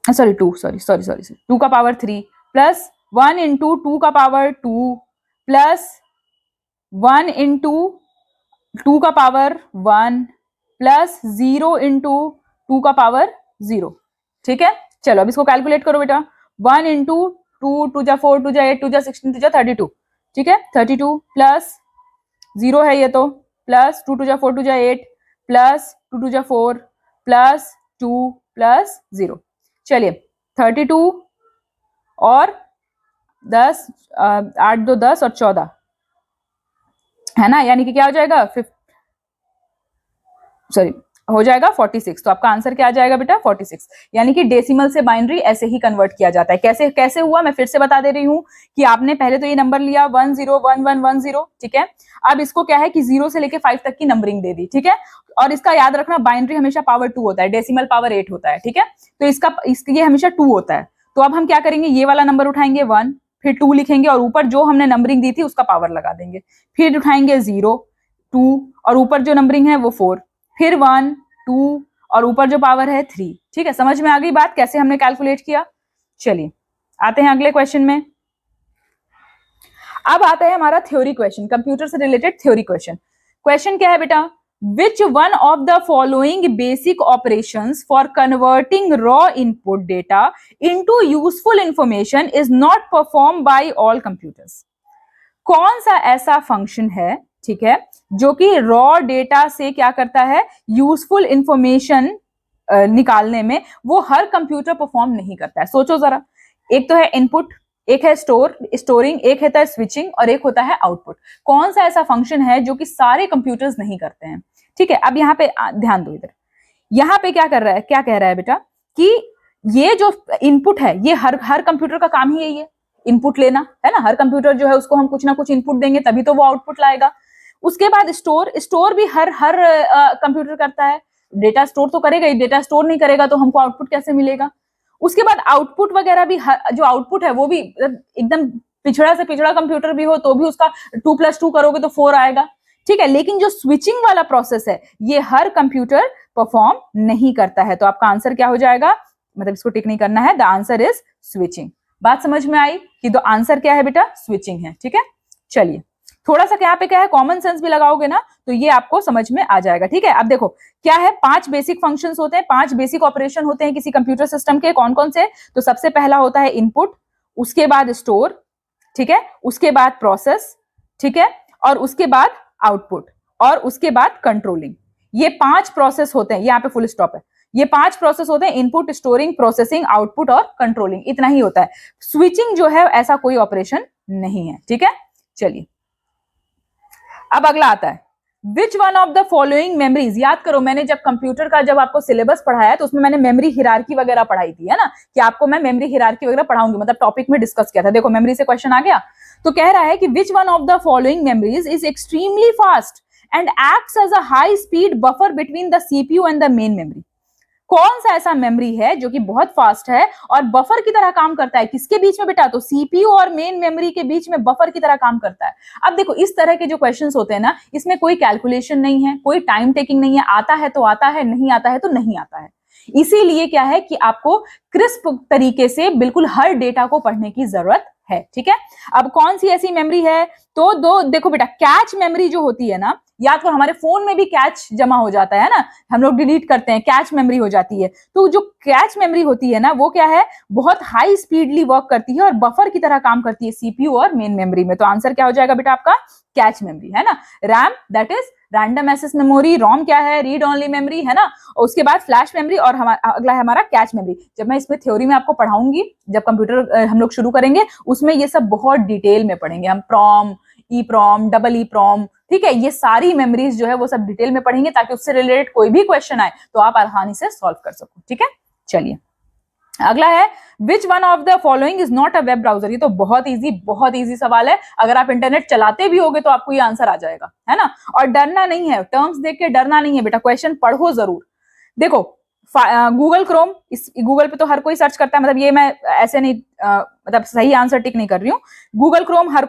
सॉरी 2 का पावर 3 प्लस 1 इंटू 2 का पावर 2 प्लस 1 इंटू 2 का पावर 1 प्लस 0 इंटू 2 का पावर 0। ठीक है, चलो अब इसको कैलकुलेट करो बेटा। 1 इंटू 2, 2 जा 4, 2 जा 8, 2 जा 16, 2 जा 32। ठीक है, 32 प्लस 0 है ये तो, प्लस 2, 2 जा 4, 2 जा 8 प्लस 2, 2 जा 4 प्लस 2 प्लस 0। चलिए 32 और 10, 8 2 10 और 14 है ना, यानी कि क्या हो जाएगा हो जाएगा 46। तो आपका आंसर क्या आ जाएगा बेटा 46। यानी कि डेसिमल से बाइनरी ऐसे ही कन्वर्ट किया जाता है। कैसे कैसे हुआ मैं फिर से बता दे रही हूँ कि आपने पहले तो ये नंबर लिया 101110। ठीक है, अब इसको क्या है कि 0 से लेके 5 तक की नंबरिंग दे दी। ठीक है, और इसका याद रखना बाइनरी हमेशा पावर 2 होता है, डेसिमल पावर 8 होता है। ठीक है, तो ये हमेशा 2 होता है। तो अब हम क्या करेंगे, ये वाला नंबर उठाएंगे 1, फिर 2 लिखेंगे और ऊपर जो हमने नंबरिंग दी थी उसका पावर लगा देंगे, फिर उठाएंगे 0 2 और ऊपर जो नंबरिंग है वो 4, फिर 1 2 और ऊपर जो पावर है 3। ठीक है, समझ में आ गई बात कैसे हमने कैलकुलेट किया। चलिए आते हैं अगले क्वेश्चन में। अब आता है हमारा थ्योरी क्वेश्चन, कंप्यूटर से रिलेटेड थ्योरी क्वेश्चन। क्वेश्चन क्या है बेटा, विच one of the following basic operations for converting raw input data into useful information is not perform by all computers. कौन सा ऐसा फंक्शन है, ठीक है, जो कि रॉ डेटा से क्या करता है, यूजफुल इंफॉर्मेशन निकालने में वो हर कंप्यूटर परफॉर्म नहीं करता है। सोचो जरा, एक तो है इनपुट, एक है स्टोरिंग, एक होता है स्विचिंग और एक होता है आउटपुट। कौन सा ऐसा फंक्शन है जो कि सारे कंप्यूटर्स नहीं करते हैं। ठीक है, अब यहाँ पे ध्यान दो, इधर यहाँ पे क्या कर रहा है, क्या कह रहा है बेटा कि ये जो इनपुट है ये हर कंप्यूटर का काम ही यही है, इनपुट लेना है ना। हर कंप्यूटर जो है उसको हम कुछ ना कुछ इनपुट देंगे तभी तो वो आउटपुट लाएगा। उसके बाद स्टोर भी हर कंप्यूटर करता है, डेटा स्टोर तो करेगा ही, डेटा स्टोर नहीं करेगा तो हमको आउटपुट कैसे मिलेगा। उसके बाद आउटपुट वगैरह भी, जो आउटपुट है वो भी एकदम पिछड़ा से पिछड़ा कंप्यूटर भी हो तो भी उसका 2 + 2 करोगे तो 4 आएगा। ठीक है, लेकिन जो स्विचिंग वाला प्रोसेस है ये हर कंप्यूटर परफॉर्म नहीं करता है। तो आपका आंसर क्या हो जाएगा, मतलब इसको टिक नहीं करना है, द आंसर इज स्विचिंग। बात समझ में आई कि द आंसर क्या है बेटा, स्विचिंग है। ठीक है, चलिए थोड़ा सा यहाँ पे क्या है, कॉमन सेंस भी लगाओगे ना तो ये आपको समझ में आ जाएगा। ठीक है, अब देखो क्या है, 5 बेसिक फंक्शंस होते हैं, 5 बेसिक ऑपरेशन होते हैं किसी कंप्यूटर सिस्टम के। कौन कौन से, तो सबसे पहला होता है इनपुट, उसके बाद स्टोर, ठीक है, उसके बाद प्रोसेस, ठीक है, और उसके बाद आउटपुट और उसके बाद कंट्रोलिंग। ये 5 प्रोसेस होते हैं, यहाँ पे फुल स्टॉप है। ये 5 प्रोसेस होते हैं, इनपुट, स्टोरिंग, प्रोसेसिंग, आउटपुट और कंट्रोलिंग, इतना ही होता है। स्विचिंग जो है ऐसा कोई ऑपरेशन नहीं है। ठीक है, चलिए अब अगला आता है, which one of the following memories. याद करो मैंने जब कंप्यूटर का जब आपको सिलेबस पढ़ाया तो उसमें मैंने मेमोरी हिरार्की वगैरह पढ़ाई थी, है ना, कि आपको मैं मेमोरी हिरार्की वगैरह पढ़ाऊंगी, मतलब टॉपिक में डिस्कस किया था। देखो मेमोरी से क्वेश्चन आ गया, तो कह रहा है कि which one of the following memories is extremely fast and acts as a high speed buffer between the CPU and the main memory. कौन सा ऐसा मेमोरी है जो कि बहुत फास्ट है और बफर की तरह काम करता है, किसके बीच में बेटा, तो सीपीयू और मेन मेमोरी के बीच में बफर की तरह काम करता है। अब देखो इस तरह के जो क्वेश्चंस होते हैं ना, इसमें कोई कैलकुलेशन नहीं है, कोई टाइम टेकिंग नहीं है, आता है तो आता है, नहीं आता है तो नहीं आता है। इसीलिए क्या है कि आपको क्रिस्प तरीके से बिल्कुल हर डेटा को पढ़ने की जरूरत है। ठीक है, अब कौन सी ऐसी मेमोरी है, तो दो देखो बेटा, कैच मेमोरी जो होती है ना, याद करो हमारे फोन में भी कैच जमा हो जाता है ना, हम लोग डिलीट करते हैं, कैच मेमोरी हो जाती है। तो जो कैच मेमोरी होती है ना वो क्या है, बहुत हाई स्पीडली वर्क करती है और बफर की तरह काम करती है सीपीयू और मेन मेमोरी में। तो आंसर क्या हो जाएगा बेटा आपका, कैच मेमोरी, है ना। RAM that is random access memory, ROM क्या है, रीड ओनली मेमोरी, है ना। और उसके बाद फ्लैश मेमोरी और अगला है हमारा कैच मेमोरी। जब मैं इसमें थ्योरी में आपको पढ़ाऊंगी, जब कंप्यूटर हम लोग शुरू करेंगे उसमें ये सब बहुत डिटेल में पढ़ेंगे हम, प्रॉम, ई प्रॉम, डबल ई प्रॉम, ठीक है, ये सारी मेमोरीज जो है वो सब डिटेल में पढ़ेंगे ताकि उससे रिलेटेड कोई भी क्वेश्चन आए तो आप आसानी से सॉल्व कर सको। ठीक है, चलिए अगला है, which one of the following is not a web browser. ये तो बहुत इजी सवाल है, अगर आप इंटरनेट चलाते भी होगे तो आपको ये आंसर आ जाएगा, है ना। और डरना नहीं है, टर्म्स देख के डरना नहीं है बेटा, क्वेश्चन पढ़ो जरूर। देखो गूगल क्रोम, इस गूगल पे तो हर कोई सर्च करता है, मतलब ये मैं ऐसे नहीं मतलब सही आंसर टिक नहीं कर रही हूँ। गूगल क्रोम हर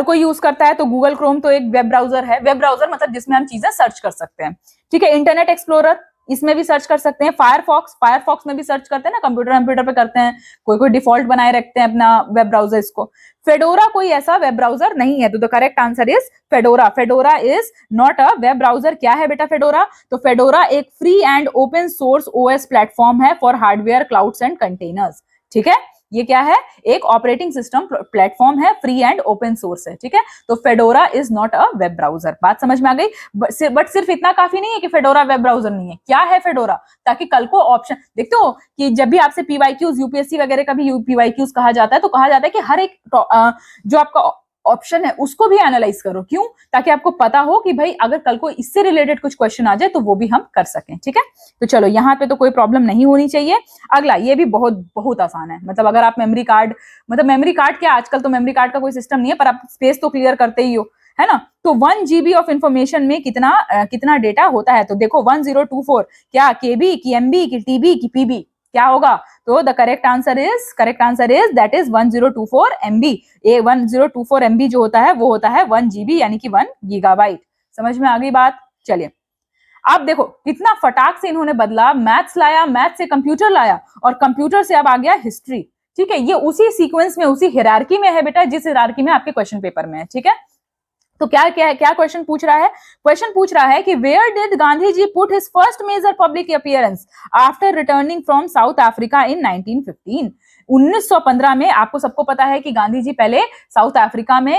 कोई यूज करता है, तो गूगल क्रोम तो एक वेब ब्राउजर है। वेब ब्राउजर मतलब जिसमें हम चीजें सर्च कर सकते हैं, ठीक है। इंटरनेट एक्सप्लोरर, इसमें भी सर्च कर सकते हैं। फायरफॉक्स में भी सर्च करते हैं ना, कंप्यूटर पे करते हैं, कोई कोई डिफॉल्ट बनाए रखते हैं अपना वेब ब्राउजर इसको। फेडोरा कोई ऐसा वेब ब्राउजर नहीं है, तो the correct answer is Fedora. Fedora is not a web browser. क्या है बेटा फेडोरा? तो फेडोरा एक free and open source OS platform है for hardware, clouds and containers, ठीक है। ये क्या है? एक ऑपरेटिंग सिस्टम प्लेटफॉर्म है, फ्री एंड ओपन सोर्स है, ठीक है। तो Fedora is not a web browser. बात समझ में आ गई? बट सिर्फ इतना काफी नहीं है कि फेडोरा वेब ब्राउजर नहीं है। क्या है फेडोरा? ताकि कल को ऑप्शन देखते हो कि जब भी आपसे पीवाईक्यूज, यूपीएससी वगैरह का भी पीवाईक्यूज कहा जाता है, तो कहा जाता है कि हर एक जो आपका ऑप्शन है उसको भी एनालाइज करो। क्यों? ताकि आपको पता हो कि भाई अगर कल को इससे रिलेटेड कुछ क्वेश्चन आ जाए तो वो भी हम कर सकें, ठीक है। तो चलो यहाँ पे तो कोई प्रॉब्लम नहीं होनी चाहिए। अगला, ये भी बहुत बहुत आसान है, मतलब अगर आप मेमोरी कार्ड, मतलब मेमोरी कार्ड क्या, आजकल तो मेमोरी कार्ड का कोई सिस्टम नहीं है, पर आप स्पेस तो क्लियर करते ही हो, है ना। तो 1 GB ऑफ इंफॉर्मेशन में कितना डेटा होता है? तो देखो 1024, क्या केबी की, एमबी की, टीबी की, पीबी, क्या होगा? तो the correct answer is that is 1024 MB। ये 1024 MB जो होता है वो होता है 1 GB, यानी कि 1 गीगाबाइट। समझ में आ गई बात? चलिए अब देखो कितना फटाक से इन्होंने बदला, मैथ्स लाया, मैथ्स से कंप्यूटर लाया, और कंप्यूटर से अब आ गया हिस्ट्री, ठीक है। ये उसी सीक्वेंस में, उसी हिरार्की में है बेटा, जिस हिरार्की में आपके क्वेश्चन पेपर में है, ठीक है। तो क्या क्या क्या क्वेश्चन पूछ रहा है? क्वेश्चन पूछ रहा है कि where did Gandhi ji put his first major public appearance after returning from South Africa in 1915। 1915 में आपको सबको पता है कि गांधी जी पहले साउथ अफ्रीका में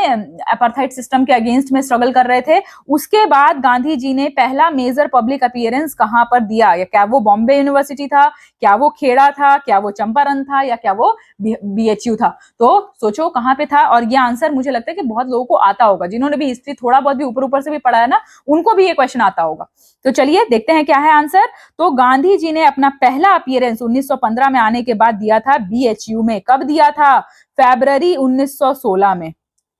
अपार्थाइड सिस्टम के अगेंस्ट में स्ट्रगल कर रहे थे। उसके बाद गांधी जी ने पहला मेजर पब्लिक अपीयरेंस कहां पर दिया? या क्या वो बॉम्बे यूनिवर्सिटी था, क्या वो खेड़ा था, क्या वो चंपारण था, या क्या वो बीएचयू था? तो सोचो कहां पे था। और ये आंसर मुझे लगता है कि बहुत लोगों को आता होगा, जिन्होंने भी हिस्ट्री थोड़ा बहुत भी ऊपर ऊपर से भी पढ़ा है ना, उनको भी ये क्वेश्चन आता होगा। तो चलिए देखते हैं क्या है आंसर। तो गांधी जी ने अपना पहला अपीयरेंस 1915 में आने के बाद दिया था बीएचयू में। कब दिया था? फरवरी 1916 में,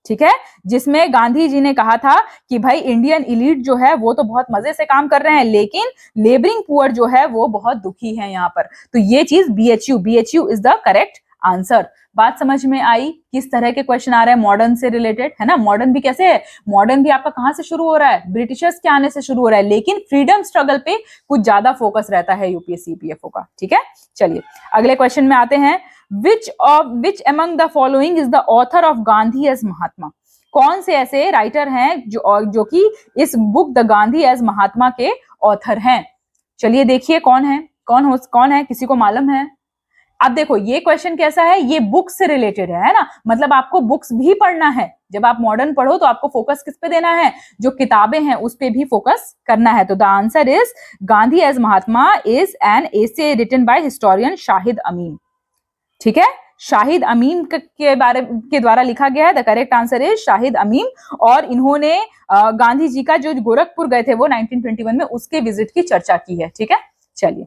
ठीक है। जिसमें गांधी जी ने कहा था कि भाई इंडियन इलीट जो है वो तो बहुत मजे से काम कर रहे हैं, लेकिन लेबरिंग पुअर जो है वो बहुत दुखी है यहाँ पर। तो ये चीज BHU is the correct answer. बात समझ में आई? किस तरह के क्वेश्चन आ रहे हैं मॉडर्न से रिलेटेड, है ना। मॉडर्न भी कैसे है? मॉडर्न भी आपका कहां से शुरू हो रहा है? ब्रिटिशर्स के आने से शुरू हो रहा है, लेकिन फ्रीडम स्ट्रगल पे कुछ ज्यादा फोकस रहता है यूपीएससी पीएफओ का, ठीक है। चलिए अगले क्वेश्चन में आते हैं। which among the following is the author of Gandhi as महात्मा? कौन से ऐसे राइटर हैं जो कि इस बुक द गांधी एज महात्मा के ऑथर हैं? चलिए देखिए कौन है, किसी को मालूम है? अब देखो ये क्वेश्चन कैसा है, ये बुक्स से रिलेटेड है ना, मतलब आपको बुक्स भी पढ़ना है। जब आप मॉडर्न पढ़ो तो आपको फोकस किस पे देना है? जो किताबें हैं उस पे भी फोकस करना है। तो the answer is Gandhi as Mahatma is an essay written by historian Shahid Amin, ठीक है। शाहिद अमीन के द्वारा लिखा गया है। The correct answer is Shahid Amin. और इन्होंने गांधी जी का जो गोरखपुर गए थे वो 1921 में, उसके विजिट की चर्चा की है, ठीक है। चलिए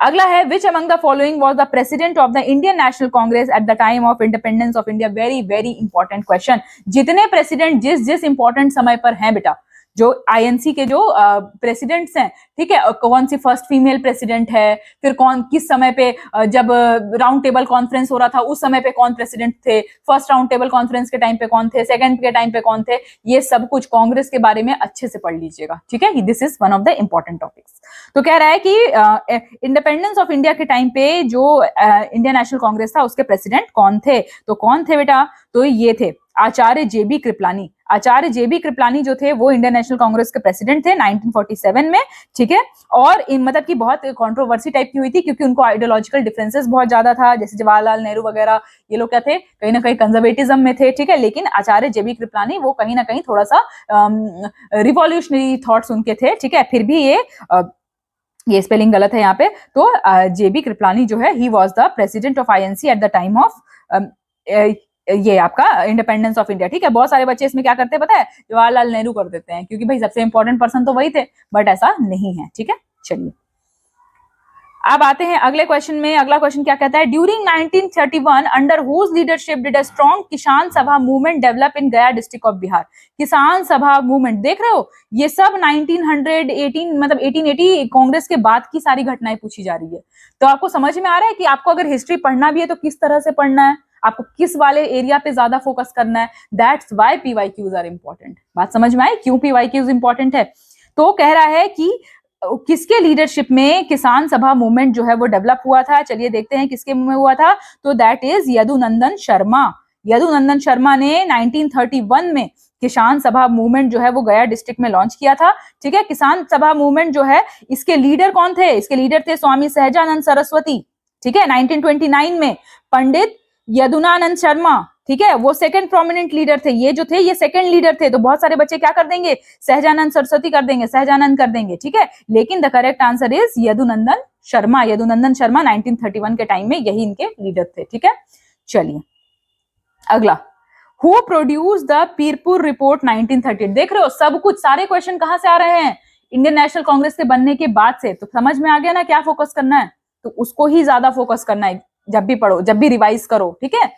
अगला है, which among the following was the president of the Indian National Congress at the time of independence of India? Very very important question. जितने प्रेसिडेंट जिस इंपॉर्टेंट समय पर हैं बेटा, जो आईएनसी के जो प्रेसिडेंट्स हैं, ठीक है, कौन सी फर्स्ट फीमेल प्रेसिडेंट है, फिर कौन किस समय पे जब राउंड टेबल कॉन्फ्रेंस हो रहा था उस समय पे कौन प्रेसिडेंट थे, फर्स्ट राउंड टेबल कॉन्फ्रेंस के टाइम पे कौन थे, सेकंड के टाइम पे कौन थे, ये सब कुछ कांग्रेस के बारे में अच्छे से पढ़ लीजिएगा, ठीक है। This is one of the important topics. तो कह रहा है कि इंडिपेंडेंस ऑफ इंडिया के टाइम पे जो इंडियन नेशनल कांग्रेस था उसके प्रेसिडेंट कौन थे? तो कौन थे बेटा? तो ये थे आचार्य जेबी कृपलानी। आचार्य जेबी कृपलानी जो थे वो इंडियन नेशनल कांग्रेस के प्रेसिडेंट थे 1947 में, ठीक है। और मतलब की बहुत कंट्रोवर्सी टाइप की हुई थी, क्योंकि उनको आइडियोलॉजिकल डिफरेंसेस बहुत ज्यादा था। जैसे जवाहरलाल नेहरू वगैरह, ये लोग क्या थे, कहीं ना कहीं कंजर्वेटिज्म में थे, ठीक है। लेकिन आचार्य जेबी कृपलानी वो कहीं ना कहीं थोड़ा सा रिवॉल्यूशनरी थॉट्स उनके थे, ठीक है। फिर भी ये स्पेलिंग गलत है यहाँ पे। तो जेबी कृपलानी जो है, he was the president of INC at the time of ये आपका इंडिपेंडेंस ऑफ इंडिया, ठीक है। बहुत सारे बच्चे इसमें क्या करते हैं पता है, जवाहरलाल नेहरू कर देते हैं, क्योंकि भाई सबसे इंपॉर्टेंट पर्सन तो वही थे, बट ऐसा नहीं है, ठीक है। चलिए अब आते हैं अगले क्वेश्चन में। अगला क्वेश्चन क्या कहता है, during 1931 under whose leadership did a strong Kisan Sabha movement develop in गया डिस्ट्रिक्ट ऑफ बिहार। किसान सभा मूवमेंट, देख रहे हो, ये सब 1918 मतलब 1880 कांग्रेस के बाद की सारी घटनाएं पूछी जा रही है। तो आपको समझ में आ रहा है कि आपको अगर हिस्ट्री पढ़ना भी है तो किस तरह से पढ़ना है, आपको किस वाले एरिया पे ज्यादा फोकस करना है। That's why PYQs are important. बात समझ में आई क्यों पीवाईक्यूज इंपॉर्टेंट है। तो कह रहा है कि किसके लीडरशिप में किसान सभा मूवमेंट जो है वो डेवलप हुआ था। चलिए देखते हैं किसके में हुआ था। तो दैट इज यदुनंदन शर्मा। यदुनंदन शर्मा ने 1931 में किसान सभा मूवमेंट जो है वो गया डिस्ट्रिक्ट में लॉन्च किया था। ठीक है, किसान सभा मूवमेंट जो है इसके लीडर कौन थे, इसके लीडर थे स्वामी सहजानंद सरस्वती। ठीक है, 1929 में पंडित यदुनानंद शर्मा, ठीक है, वो सेकंड प्रोमिनेंट लीडर थे। ये जो थे ये सेकंड लीडर थे। तो बहुत सारे बच्चे क्या कर देंगे, सहजानंद सरस्वती कर देंगे, सहजानंद कर देंगे। ठीक है, लेकिन the correct answer is Yadunandan Sharma. Yadunandan Sharma 1931 के टाइम में यही इनके लीडर थे। ठीक है, चलिए अगला, who produce the Pirpur report 1938। देख रहे हो सब कुछ, सारे क्वेश्चन कहां से आ रहे हैं, इंडियन नेशनल कांग्रेस के बनने के बाद से। तो समझ में आ गया ना क्या फोकस करना है, तो उसको ही ज्यादा फोकस करना है जब भी पढ़ो, जब भी रिवाइज करो। ठीक है,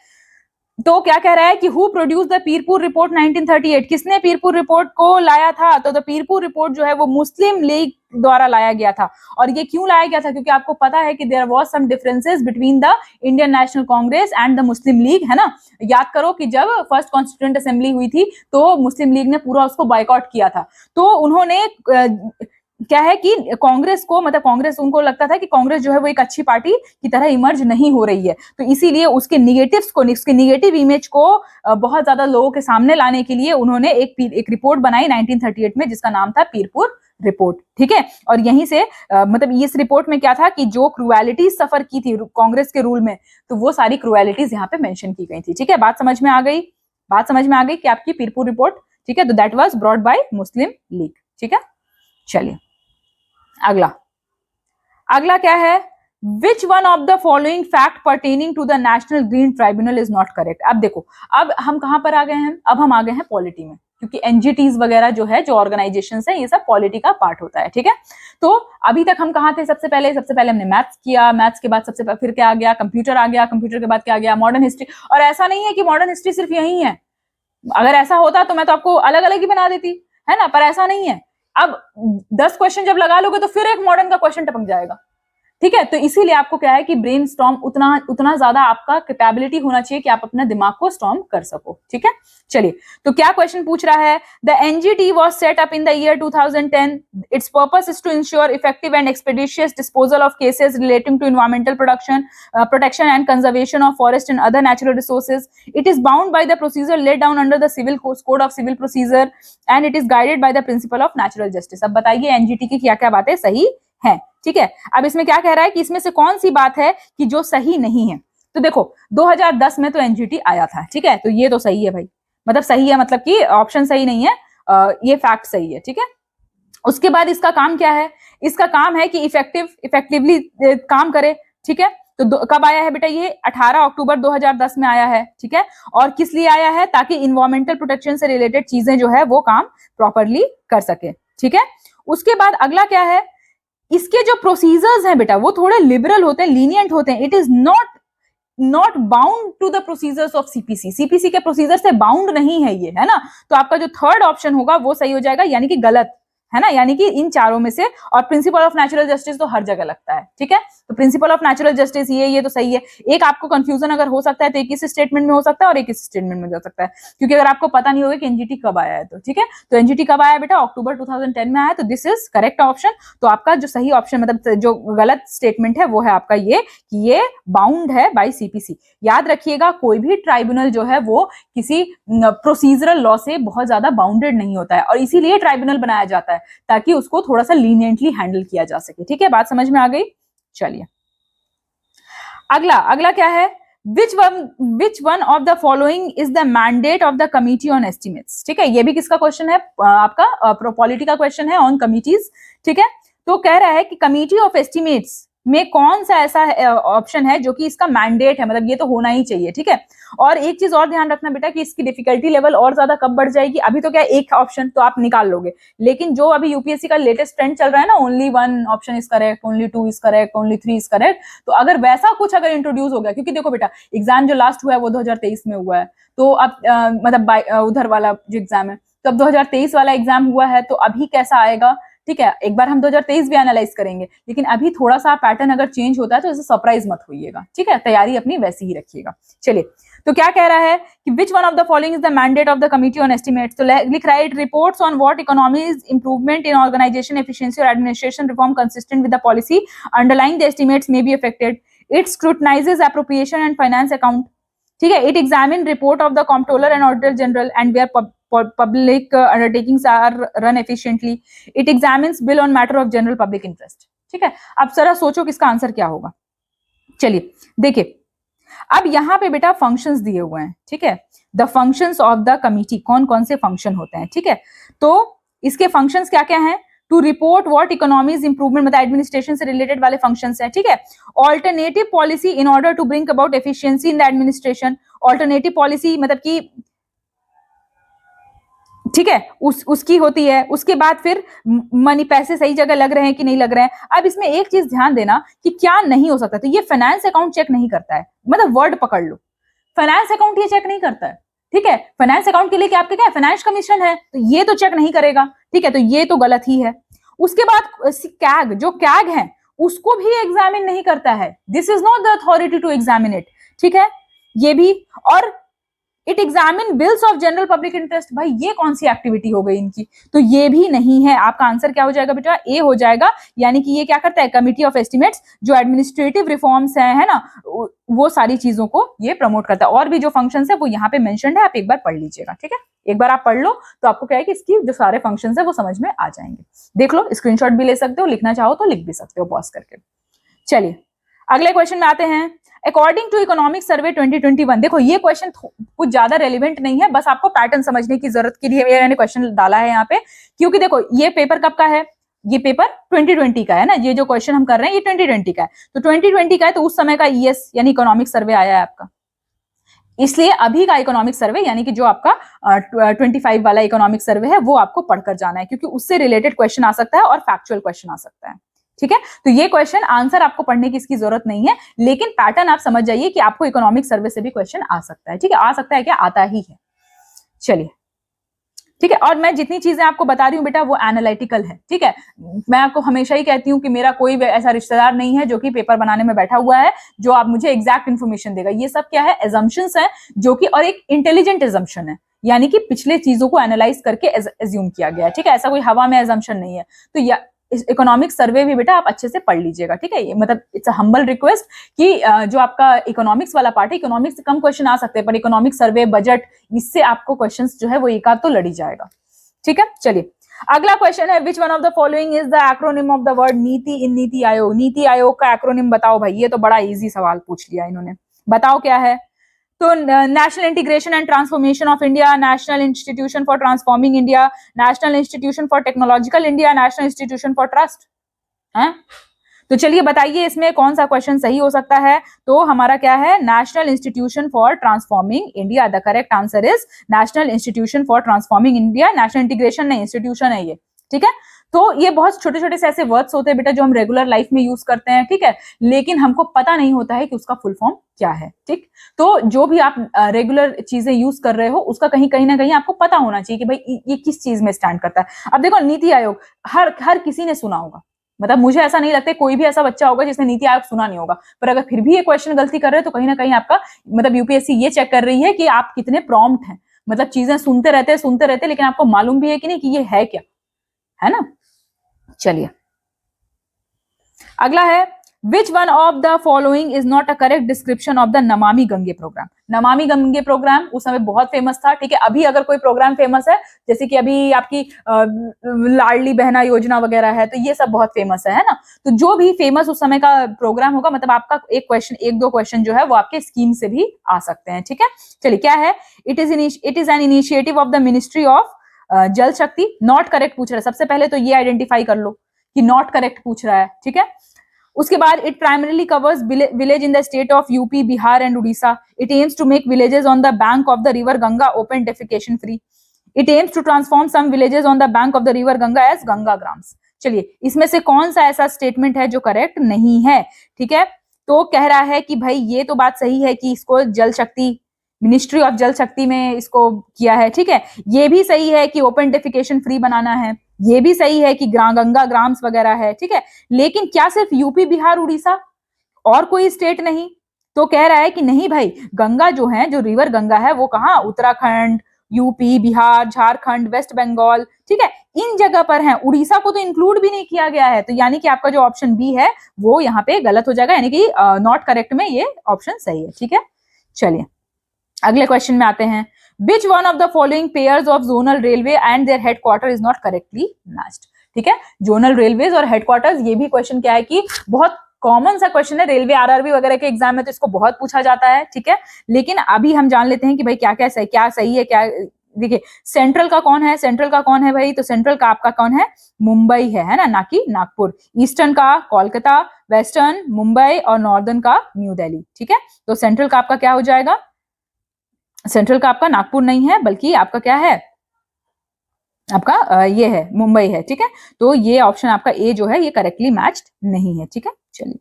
तो क्या कह रहा है कि who produce the Pirpur report 1938, किसने पीरपुर रिपोर्ट को लाया था। तो द पीरपुर रिपोर्ट जो है वो मुस्लिम लीग द्वारा लाया गया था। और ये क्यों लाया गया था, क्योंकि आपको पता है कि there was some differences between the Indian National Congress and the Muslim League, है ना। याद करो कि जब फर्स्ट कॉन्स्टिट्यूएंट असेंबली हुई थी तो मुस्लिम लीग ने पूरा उसको बॉयकॉट किया था। तो उन्होंने क्या है कि कांग्रेस को, मतलब कांग्रेस, उनको लगता था कि कांग्रेस जो है वो एक अच्छी पार्टी की तरह इमर्ज नहीं हो रही है। तो इसीलिए उसके निगेटिव्स को, उसके निगेटिव इमेज को बहुत ज्यादा लोगों के सामने लाने के लिए उन्होंने एक रिपोर्ट बनाई 1938 में, जिसका नाम था पीरपुर रिपोर्ट। ठीक है, और यहीं से मतलब इस रिपोर्ट में क्या था कि जो क्रुएलिटीज सफर की थी कांग्रेस के रूल में, तो वो सारी क्रुएलिटीज यहाँ पे मेंशन की गई थी। ठीक है, बात समझ में आ गई, बात समझ में आ गई कि आपकी पीरपुर रिपोर्ट। ठीक है, तो that was brought by Muslim League. ठीक है, चलिए अगला, अगला क्या है, which one of the following fact pertaining to the National Green Tribunal is not correct. अब देखो, अब हम कहां पर आ गए हैं, अब हम आ गए हैं पॉलिटी में, क्योंकि एनजीटीज वगैरह जो है, जो ऑर्गेनाइजेशंस है, ये सब पॉलिटी का पार्ट होता है। ठीक है, तो अभी तक हम कहां थे, सबसे पहले हमने मैथ्स किया, मैथ्स के बाद सबसे फिर क्या आ गया, कंप्यूटर आ गया, कंप्यूटर के बाद क्या आ गया, मॉडर्न हिस्ट्री। और ऐसा नहीं है कि मॉडर्न हिस्ट्री सिर्फ यही है, अगर ऐसा होता तो मैं तो आपको अलग अलग ही बना देती, है ना, पर ऐसा नहीं है। अब 10 क्वेश्चन जब लगा लोगे तो फिर एक मॉडर्न का क्वेश्चन टपक जाएगा। ठीक है, तो इसीलिए आपको क्या है कि ब्रेन स्टॉर्म उतना ज्यादा आपका कैपेबिलिटी होना चाहिए कि आप अपना दिमाग को स्टॉर्म कर सको। ठीक है, चलिए, तो क्या क्वेश्चन पूछ रहा है, the NGT was set up in the year 2010, its purpose is to ensure effective and expeditious disposal of cases relating to environmental protection and conservation of forest and other natural resources. It is bound by the procedure laid down under the civil code of civil procedure and it is guided by the principle of natural justice. अब बताइए एनजीटी की क्या क्या बातें सही है। ठीक है, अब इसमें क्या कह रहा है कि इसमें से कौन सी बात है कि जो सही नहीं है। तो देखो 2010 में तो एनजीटी आया था। ठीक है, तो ये तो सही है भाई, मतलब सही है, मतलब कि ऑप्शन सही नहीं है, ये फैक्ट सही है। ठीक है, उसके बाद इसका काम क्या है, इसका काम है कि इफेक्टिवली काम करे। ठीक है, तो कब आया है बेटा, ये 18 अक्टूबर 2010 में आया है। ठीक है, और किस लिए आया है, ताकि इन्वायरमेंटल प्रोटेक्शन से रिलेटेड चीजें जो है वो काम प्रॉपरली कर सके। ठीक है, उसके बाद अगला क्या है, इसके जो प्रोसीजर्स हैं बेटा वो थोड़े लिबरल होते हैं, लीनियंट होते हैं। It is not bound to the procedures of CPC. CPC के प्रोसीजर से बाउंड नहीं है ये, है ना। तो आपका जो थर्ड ऑप्शन होगा वो सही हो जाएगा, यानी कि गलत, है ना, यानी कि इन चारों में से। और प्रिंसिपल ऑफ नेचुरल जस्टिस तो हर जगह लगता है। ठीक है, तो प्रिंसिपल ऑफ नेचुरल जस्टिस ये तो सही है। एक आपको कंफ्यूजन अगर हो सकता है तो एक इस स्टेटमेंट में हो सकता है और एक इस स्टेटमेंट में हो सकता है, क्योंकि अगर आपको पता नहीं होगा कि एनजीटी कब आया है तो। ठीक है, तो एनजीटी कब आया बेटा, अक्टूबर 2010 में आया, तो दिस इज करेक्ट ऑप्शन। तो आपका जो सही ऑप्शन, मतलब जो गलत स्टेटमेंट है वो है आपका ये, कि ये बाउंड है बाय सीपीसी। याद रखिएगा, कोई भी ट्राइब्यूनल जो है वो किसी प्रोसीजरल लॉ से बहुत ज्यादा बाउंडेड नहीं होता है, और इसीलिए ट्राइब्यूनल बनाया जाता है ताकि उसको थोड़ा सा लीनियंटली हैंडल किया जा सके। ठीक है, बात समझ में आ गई। चलिए अगला क्या है, which one of the following is the mandate of the committee on estimates। ठीक है, ये भी किसका क्वेश्चन है, आपका पॉलिटी का क्वेश्चन है, ऑन कमिटीज। ठीक है, तो कह रहा है कि कमिटी ऑफ एस्टिमेट्स में कौन सा ऐसा ऑप्शन है जो कि इसका मैंडेट है, मतलब ये तो होना ही चाहिए, ठीक है। और एक चीज और ध्यान रखना बेटा कि इसकी डिफिकल्टी लेवल और ज्यादा कब बढ़ जाएगी, अभी तो क्या एक ऑप्शन तो आप निकाल लोगे, लेकिन जो अभी यूपीएससी का लेटेस्ट ट्रेंड चल रहा है ना, only 1 option is correct, only 2 is correct, only 3 is correct, तो अगर वैसा कुछ अगर इंट्रोड्यूस हो गया, क्योंकि देखो बेटा एग्जाम जो लास्ट हुआ है वो 2023 में हुआ है, तो अब मतलब उधर वाला जो एग्जाम है, तो अब 2023 वाला एग्जाम हुआ है, तो अभी कैसा आएगा, ठीक है। एक बार हम 2023 भी एनालाइज करेंगे, लेकिन अभी थोड़ा सा पैटर्न अगर चेंज होता है तो इसे सरप्राइज मत होइएगा, ठीक है, तैयारी अपनी वैसी ही रखिएगा। चलिए, तो क्या कह रहा है कि which one of the following is the mandate of the committee on estimates, तो लिख रहा है it reports on what economies improvement in organization efficiency और administration reform consistent with the policy underlying the estimates may be affected, it scrutinizes appropriation and finance account, ठीक है, it examine report of the comptroller and auditor general and where public undertakings are run efficiently, it examines bill on matter of general public interest, ठीक है। अब जरा सोचो कि इसका आंसर क्या होगा। चलिए देखिए, अब यहाँ पे बेटा फंक्शंस दिए हुए हैं, ठीक है, the functions of the committee, कौन कौन से फंक्शन होते हैं, ठीक है। तो इसके फंक्शंस क्या क्या हैं, to report what economies improvement, मतलब एडमिनिस्ट्रेशन से रिलेटेड वाले फंक्शंस हैं, ठीक है। Alternative policy in order to bring about efficiency in the administration, alternative policy मतलब कि, ठीक है, उसकी होती है। उसके बाद फिर मनी, पैसे सही जगह लग रहे हैं कि नहीं लग रहे हैं। अब इसमें एक चीज ध्यान देना कि क्या नहीं हो सकता, तो ये फाइनेंस अकाउंट चेक नहीं करता है, मतलब वर्ड पकड़ लो, फाइनेंस अकाउंट ये चेक नहीं करता है, ठीक है। फाइनेंस अकाउंट के लिए क्या आपके क्या फाइनेंस कमीशन है, तो ये तो चेक नहीं करेगा, ठीक है, तो ये तो गलत ही है। उसके बाद कैग, जो कैग है उसको भी एग्जामिन नहीं करता है, this is not the authority to examine it, ठीक है, ये भी। और it examine bills of general public interest, भाई ये कौन सी एक्टिविटी हो गई इनकी, तो ये भी नहीं है। आपका आंसर क्या हो जाएगा बेटा, ए हो जाएगा। यानी कि ये क्या करता है, कमिटी ऑफ एस्टिमेट्स जो एडमिनिस्ट्रेटिव रिफॉर्म्स है ना, वो सारी चीजों को ये प्रमोट करता है। और भी जो फंक्शंस है वो यहाँ पे मेंशन्ड है, आप एक बार पढ़ लीजिएगा, ठीक है, एक बार आप पढ़ लो तो आपको क्या है कि इसकी जो सारे फंक्शंस है वो समझ में आ जाएंगे। देख लो, स्क्रीनशॉट भी ले सकते हो, लिखना चाहो तो लिख भी सकते हो पॉज करके। चलिए अगले क्वेश्चन में आते हैं। अकॉर्डिंग टू इकोनॉमिक सर्वे 2021, देखो ये क्वेश्चन कुछ ज्यादा रेलिवेंट नहीं है, बस आपको पैटर्न समझने की जरूरत के लिए मैंने क्वेश्चन डाला है यहाँ पे, क्योंकि देखो ये पेपर कब का है, ये पेपर 2020 का है ना, ये जो क्वेश्चन हम कर रहे हैं ये 2020 का है, तो 2020 का है तो उस समय का ईएस यानी इकोनॉमिक सर्वे आया है आपका, इसलिए अभी का इकोनॉमिक सर्वे यानी कि जो आपका 25 वाला इकोनॉमिक सर्वे है वो आपको पढ़कर जाना है, क्योंकि उससे रिलेटेड क्वेश्चन आ सकता है और फैक्चुअल क्वेश्चन आ सकता है, ठीक है। तो ये क्वेश्चन आंसर आपको पढ़ने की इसकी जरूरत नहीं है, लेकिन पैटर्न आप समझ जाइए कि आपको इकोनॉमिक सर्वे से भी क्वेश्चन आ सकता है, ठीक है, आ सकता है क्या, आता ही है। चलिए ठीक है, और मैं जितनी चीजें आपको बता रही हूँ बेटा वो एनालिटिकल है, ठीक है। मैं आपको हमेशा ही कहती हूँ कि मेरा कोई ऐसा रिश्तेदार नहीं है जो कि पेपर बनाने में बैठा हुआ है जो आप मुझे एग्जैक्ट इन्फॉर्मेशन देगा, ये सब क्या है, एजम्पशंस है, जो कि और एक इंटेलिजेंट एजम्पशन है, यानी कि पिछले चीजों को एनालाइज करके एज्यूम किया गया है, ठीक है, ऐसा कोई हवा में एजम्पशन नहीं है। तो इकोनॉमिक सर्वे भी बेटा आप अच्छे से पढ़ लीजिएगा, ठीक है, ये मतलब इट्स अ हम्बल रिक्वेस्ट कि जो आपका इकोनॉमिक्स वाला पार्ट है, इकोनॉमिक्स से कम क्वेश्चन आ सकते हैं, पर इकोनॉमिक सर्वे, बजट, इससे आपको क्वेश्चंस जो है वो एक आध तो लड़ ही जाएगा, ठीक है। चलिए अगला क्वेश्चन है, which one of the following is the acronym of the word नीति इन नीति आयोग, नीति आयोग का एक्रोनिम बताओ भाई, ये तो बड़ा इजी सवाल पूछ लिया इन्होंने, बताओ क्या है। तो national integration and transformation of India, national institution for transforming India, national institution for technological India, national institution for trust है। तो चलिए बताइए इसमें कौन सा क्वेश्चन सही हो सकता है, तो हमारा क्या है, national institution for transforming India, the correct answer is national institution for transforming India, national integration नहीं, इंस्टीट्यूशन है ये, ठीक है। तो ये बहुत छोटे छोटे से ऐसे वर्ड्स होते हैं बेटा जो हम रेगुलर लाइफ में यूज करते हैं, ठीक है, लेकिन हमको पता नहीं होता है कि उसका फुल फॉर्म क्या है, ठीक। तो जो भी आप रेगुलर चीजें यूज कर रहे हो उसका कहीं ना कहीं आपको पता होना चाहिए कि भाई ये किस चीज में स्टैंड करता है। अब देखो नीति आयोग हर किसी ने सुना होगा, मतलब मुझे ऐसा नहीं लगता कोई भी ऐसा बच्चा होगा जिसने नीति आयोग सुना नहीं होगा, पर अगर फिर भी ये क्वेश्चन गलती कर रहे हैं तो कहीं ना कहीं आपका मतलब यूपीएससी ये चेक कर रही है कि आप कितने प्रॉम्प्ट हैं, मतलब चीजें सुनते रहते लेकिन आपको मालूम भी है कि नहीं कि ये है क्या, है ना। चलिए अगला है, which one of the following is not a correct description of the Namami Gange programme. Namami Gange programme उस समय बहुत फेमस था, ठीक है। अभी अगर कोई प्रोग्राम फेमस है जैसे कि अभी आपकी लाडली बहना योजना वगैरह है, तो ये सब बहुत फेमस है ना। तो जो भी फेमस उस समय का प्रोग्राम होगा, मतलब आपका एक दो क्वेश्चन जो है वो आपके स्कीम से भी आ सकते हैं, ठीक है। चलिए क्या है, it is an initiative of the ministry of जल शक्ति, नॉट करेक्ट पूछ रहा है, सबसे पहले तो ये आइडेंटिफाई कर लो कि नॉट करेक्ट पूछ रहा है, ठीक है। उसके बाद it primarily covers village in the state of UP, Bihar and Orissa. It aims to make villages on the bank of the river Ganga open defecation free. It aims to transform some villages on the bank of the river Ganga as Ganga grams. चलिए, इसमें से कौन सा ऐसा स्टेटमेंट है जो करेक्ट नहीं है? ठीक है, तो कह रहा है कि भाई ये तो बात सही है कि इसको जल शक्ति, मिनिस्ट्री ऑफ जल शक्ति में इसको किया है. ठीक है, ये भी सही है कि ओपन डेफिकेशन फ्री बनाना है, ये भी सही है कि गंगा ग्राम्स वगैरह है. ठीक है, लेकिन क्या सिर्फ यूपी, बिहार, उड़ीसा, और कोई स्टेट नहीं? तो कह रहा है कि नहीं भाई, गंगा जो है, जो रिवर गंगा है, वो कहाँ? उत्तराखंड, यूपी, बिहार, झारखंड, वेस्ट बंगाल, ठीक है, इन जगह पर है. उड़ीसा को तो इंक्लूड भी नहीं किया गया है. तो यानी कि आपका जो ऑप्शन बी है वो यहाँ पे गलत हो जाएगा, यानी कि नॉट करेक्ट में ये ऑप्शन सही है. ठीक है, चलिए अगले क्वेश्चन में आते हैं. Which one of the following pairs of zonal railway and their headquarter is not correctly matched? ठीक है, जोनल रेलवेज और हेडक्वार्टर्स, ये भी क्वेश्चन क्या है कि बहुत कॉमन सा क्वेश्चन है, रेलवे आरआरबी वगैरह के एग्जाम में तो इसको बहुत पूछा जाता है. ठीक है, लेकिन अभी हम जान लेते हैं कि भाई क्या क्या सही है क्या. देखिए, सेंट्रल का कौन है? सेंट्रल का कौन है भाई? तो सेंट्रल का आपका कौन है? मुंबई है ना, ना कि नागपुर. ईस्टर्न का कोलकाता, वेस्टर्न मुंबई और नॉर्दर्न का न्यू दिल्ली. ठीक है, तो सेंट्रल का आपका क्या हो जाएगा? सेंट्रल का आपका नागपुर नहीं है, बल्कि आपका क्या है? आपका ये है, मुंबई है. ठीक है, तो ये ऑप्शन आपका ए जो है ये करेक्टली मैच्ड नहीं है. ठीक है, चलिए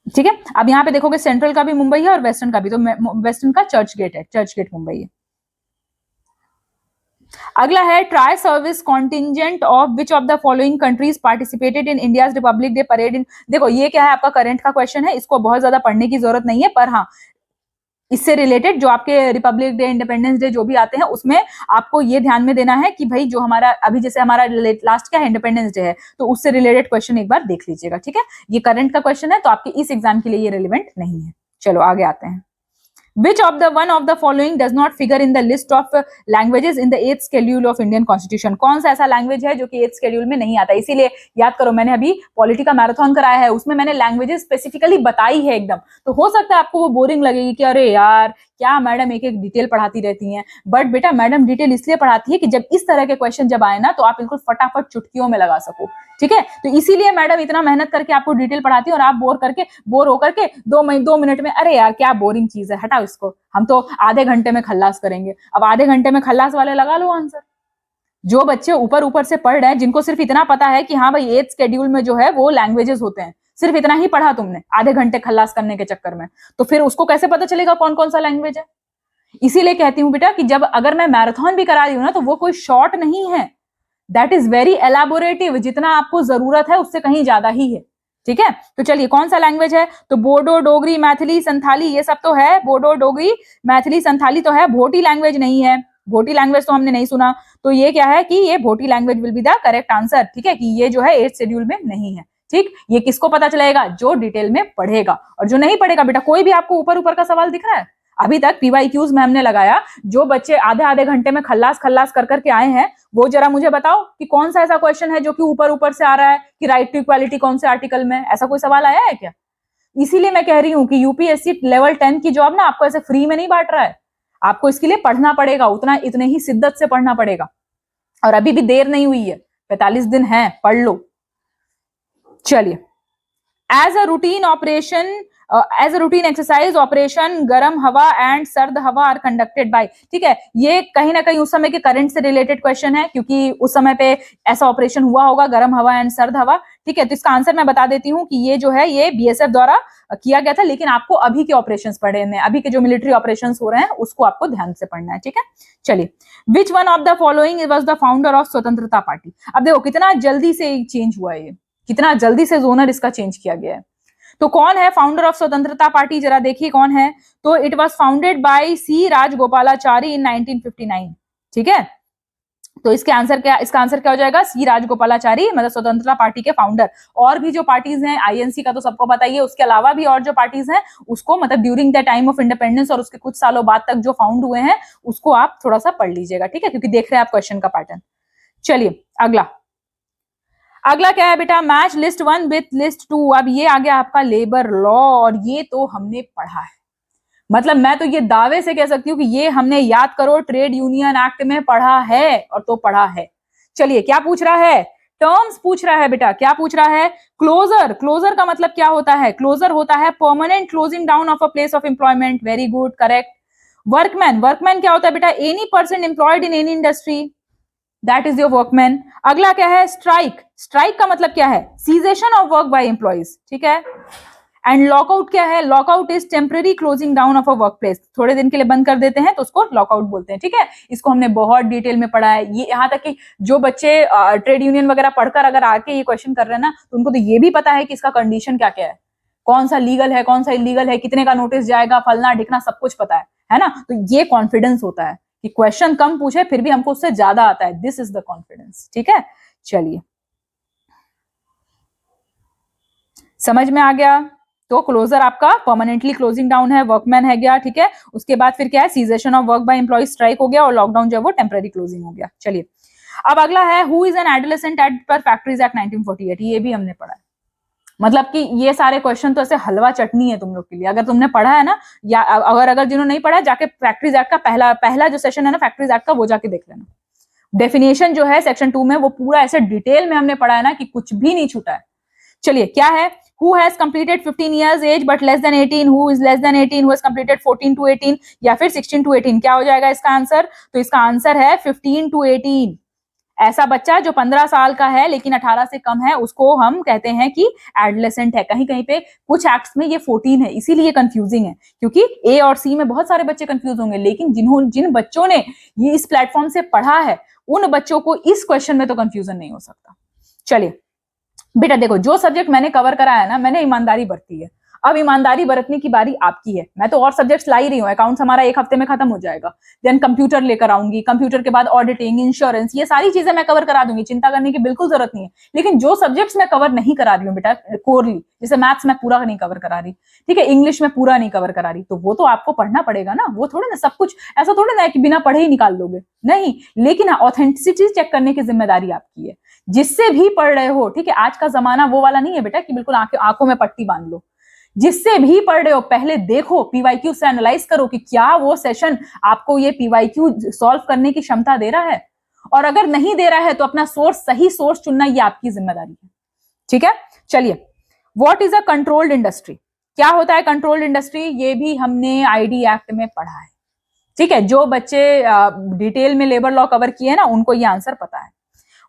ठीक है, अब यहाँ पे देखोगे सेंट्रल का भी मुंबई है और वेस्टर्न का भी, तो वेस्टर्न का चर्च गेट है, चर्च गेट मुंबई है. अगला है tri service contingent of which of the following countries participated in India's Republic Day parade in. देखो ये क्या है, आपका करंट का क्वेश्चन है, इसको बहुत ज्यादा पढ़ने की जरूरत नहीं है, पर हाँ इससे रिलेटेड जो आपके रिपब्लिक डे, इंडिपेंडेंस डे जो भी आते हैं उसमें आपको ये ध्यान में देना है कि भाई जो हमारा अभी जैसे हमारा लास्ट क्या है, इंडिपेंडेंस डे है, तो उससे रिलेटेड क्वेश्चन एक बार देख लीजिएगा. ठीक है, ये करंट का क्वेश्चन है तो आपके इस एग्जाम के लिए ये रिलेवेंट नहीं है. चलो आगे आते हैं. Which of the one of the following does not figure in the list of languages in the 8th schedule of Indian Constitution? कौन सा ऐसा लैंग्वेज है जो कि 8th schedule में नहीं आता? इसीलिए याद करो, मैंने अभी पॉलिटी का मैराथन कराया है, उसमें मैंने लैंग्वेजेस स्पेसिफिकली बताई है एकदम. तो हो सकता है आपको वो बोरिंग लगेगी कि अरे यार क्या मैडम एक एक डिटेल पढ़ाती रहती हैं. बट बेटा मैडम डिटेल इसलिए पढ़ाती है कि जब इस तरह के क्वेश्चन जब आए ना तो आप बिल्कुल फटाफट चुटकियों में लगा सको. ठीक है, तो इसीलिए मैडम इतना मेहनत करके आपको डिटेल पढ़ाती है और आप बोर होकर के 2 मिनट में अरे यार क्या बोरिंग चीज है, हटाओ इसको, हम तो आधे घंटे में खल्लास करेंगे. अब आधे घंटे में खल्लास वाले लगा लो आंसर. जो बच्चे ऊपर से पढ़ रहे हैं, जिनको सिर्फ इतना पता है कि हाँ भाई 8th शेड्यूल में जो है वो लैंग्वेजेस होते हैं, सिर्फ इतना ही पढ़ा तुमने आधे घंटे खल्लास करने के चक्कर में, तो फिर उसको कैसे पता चलेगा कौन कौन सा लैंग्वेज है. इसीलिए कहती हूँ बेटा कि जब अगर मैं मैराथन भी करा रही हूँ ना तो वो कोई शॉर्ट नहीं है, दैट इज वेरी एलाबोरेटिव, जितना आपको जरूरत है उससे कहीं ज्यादा ही है. ठीक है, तो चलिए कौन सा लैंग्वेज है? तो बोडो, डोगरी, मैथिली, संथाली, ये सब तो है. बोडो, डोगरी, मैथिली, संथाली तो है, भोटी लैंग्वेज नहीं है. भोटी लैंग्वेज तो हमने नहीं सुना, तो ये क्या है कि ये Bhoti language will be the correct answer. ठीक है, कि ये जो है 8th शेड्यूल में नहीं है. ठीक, ये किसको पता चलेगा? जो डिटेल में पढ़ेगा. और जो नहीं पढ़ेगा बेटा, कोई भी आपको ऊपर का सवाल दिख रहा है अभी तक PYQs में हमने लगाया, जो बच्चे आधे घंटे में खल्लास कर करके आए हैं, वो जरा मुझे बताओ कि कौन सा ऐसा क्वेश्चन है जो कि ऊपर से आ रहा है कि राइट टू इक्वालिटी कौन से आर्टिकल में, ऐसा कोई सवाल आया है क्या? इसीलिए मैं कह रही हूँ कि यूपीएससी लेवल 10 की जॉब ना आपको ऐसे फ्री में नहीं बांट रहा है, आपको इसके लिए पढ़ना पड़ेगा, इतने ही शिद्दत से पढ़ना पड़ेगा. और अभी भी देर नहीं हुई है, 45 दिन है, पढ़ लो. चलिए, as a routine exercise operation Garm Hawa and सर्द हवा आर कंडक्टेड बाय. ठीक है, ये कहीं ना कहीं उस समय के करंट से रिलेटेड क्वेश्चन है, क्योंकि उस समय पे ऐसा ऑपरेशन हुआ होगा, गर्म हवा एंड सर्द हवा. ठीक है, तो इसका आंसर मैं बता देती हूँ कि ये जो है ये BSF द्वारा किया गया था, लेकिन आपको अभी के ऑपरेशंस पढ़ने, अभी के जो मिलिट्री ऑपरेशंस हो रहे हैं उसको आपको ध्यान से पढ़ना है. ठीक है, चलिए, विच one of the following was the founder of स्वतंत्रता पार्टी. अब देखो कितना जल्दी से चेंज हुआ है, कितना जल्दी से जोनर इसका चेंज किया गया है. तो कौन है फाउंडर ऑफ स्वतंत्रता पार्टी? जरा देखिए कौन है. तो it was founded by C Rajagopalachari in 1959. ठीक है, तो इसका आंसर क्या हो जाएगा? C राजगोपालाचारी, मतलब स्वतंत्रता पार्टी के फाउंडर. और भी जो पार्टीज हैं, INC का तो सबको पता ही है, उसके अलावा भी और जो पार्टीज हैं उसको मतलब during the time of independence और उसके कुछ सालों बाद तक जो फाउंड हुए हैं उसको आप थोड़ा सा पढ़ लीजिएगा. ठीक है, क्योंकि देख रहे हैं आप क्वेश्चन का पैटर्न. चलिए अगला क्या है बेटा? Match list 1 with list 2. अब ये आ गया आपका लेबर लॉ, और ये तो हमने पढ़ा है, मतलब मैं तो ये दावे से कह सकती हूँ कि ये हमने, याद करो, ट्रेड यूनियन एक्ट में पढ़ा है, और तो पढ़ा है. चलिए क्या पूछ रहा है? टर्म्स पूछ रहा है बेटा, क्या पूछ रहा है? क्लोजर, क्लोजर का मतलब क्या होता है? क्लोजर होता है permanent closing down of a place of employment, very good, correct. Workman, workman क्या होता है बेटा? Any person employed in any industry, that is your workman. अगला क्या है? स्ट्राइक, स्ट्राइक का मतलब क्या है? Cessation of work bye employees, ठीक है। एंड लॉकआउट क्या है? Lockout is temporary closing down of a work place, थोड़े दिन के लिए बंद कर देते हैं तो उसको लॉकआउट बोलते हैं, ठीक है। इसको हमने बहुत डिटेल में पढ़ा है, ये यहाँ तक कि जो बच्चे ट्रेड यूनियन वगैरह पढ़कर अगर आके ये क्वेश्चन कर रहे हैं ना, तो उनको तो ये भी पता है कि इसका कंडीशन क्या क्या है, कौन सा लीगल है, कौन सा इलीगल है, कितने का नोटिस जाएगा, फलना ढिकना सब कुछ पता है ना। तो ये कॉन्फिडेंस होता है कि क्वेश्चन कम पूछे फिर भी हमको उससे ज्यादा आता है, दिस इज द कॉन्फिडेंस, ठीक है। चलिए, समझ में आ गया? तो क्लोजर आपका परमानेंटली क्लोजिंग डाउन है, वर्कमैन है गया, ठीक है। उसके बाद फिर क्या है? Cessation of work by employ, strike हो गया, और लॉकडाउन जो है वो टेम्पररी क्लोजिंग हो गया। चलिए, अब अगला है who is an adolescent at per factories act 1948, ये भी हमने पढ़ा है। मतलब कि ये सारे क्वेश्चन तो ऐसे हलवा चटनी है तुम लोग के लिए, अगर तुमने पढ़ा है ना, या अगर जिन्होंने नहीं पढ़ा, जाके फैक्ट्रीज एक्ट का पहला जो सेशन है ना फैक्ट्रीज एक्ट का, वो जाके देख लेना। डेफिनेशन जो है सेक्शन 2 में, वो पूरा ऐसे डिटेल में हमने पढ़ा है ना कि कुछ भी नहीं छूटा है। चलिए, क्या है? Who has completed 15 years age but less than 18, who is less than 18, who has completed 14 to 18, या फिर 16 to 18, क्या हो जाएगा इसका आंसर? तो इसका आंसर है 15 to 18। ऐसा बच्चा जो 15 साल का है लेकिन 18 से कम है, उसको हम कहते हैं कि एडोलेसेंट है। कहीं कहीं पे कुछ एक्ट्स में ये 14 है, इसीलिए कंफ्यूजिंग है, क्योंकि ए और सी में बहुत सारे बच्चे कंफ्यूज होंगे, लेकिन जिन बच्चों ने ये इस प्लेटफॉर्म से पढ़ा है, उन बच्चों को इस क्वेश्चन में तो कंफ्यूजन नहीं हो सकता। चलिए बेटा, देखो, जो सब्जेक्ट मैंने कवर कराया है ना, मैंने ईमानदारी बरती है। अब ईमानदारी बरतने की बारी आपकी है। मैं तो और सब्जेक्ट्स ला ही रही हूँ, अकाउंट्स हमारा 1 हफ्ते में खत्म हो जाएगा, देन कंप्यूटर लेकर आऊंगी, कंप्यूटर के बाद ऑडिटिंग, इंश्योरेंस, ये सारी चीजें मैं कवर करा दूंगी, चिंता करने की बिल्कुल जरूरत नहीं है। लेकिन जो सब्जेक्ट्स मैं कवर नहीं करा रही हूँ बेटा कोरली, जैसे मैथ्स में पूरा नहीं कवर करा रही, ठीक है, इंग्लिश में पूरा नहीं कवर करा रही, तो वो तो आपको पढ़ना पड़ेगा ना। वो थोड़े ना सब कुछ ऐसा थोड़े ना है कि बिना पढ़े ही निकाल लोगे, नहीं। लेकिन ऑथेंटिसिटी चेक करने की जिम्मेदारी आपकी है, जिससे भी पढ़ रहे हो, ठीक है। आज का जमाना वो वाला नहीं है बेटा कि बिल्कुल आंखों में पट्टी बांध लो। जिससे भी पढ़ रहे हो, पहले देखो, पीवाईक्यू से एनालाइज करो कि क्या वो सेशन आपको ये पीवाईक्यू सॉल्व करने की क्षमता दे रहा है, और अगर नहीं दे रहा है तो अपना सोर्स, सही सोर्स चुनना, ये आपकी जिम्मेदारी है, ठीक है। चलिए, what is a controlled industry? क्या होता है कंट्रोल्ड इंडस्ट्री? ये भी हमने आईडी एक्ट में पढ़ा है, ठीक है। जो बच्चे डिटेल में लेबर लॉ कवर किए ना, उनको ये आंसर पता है।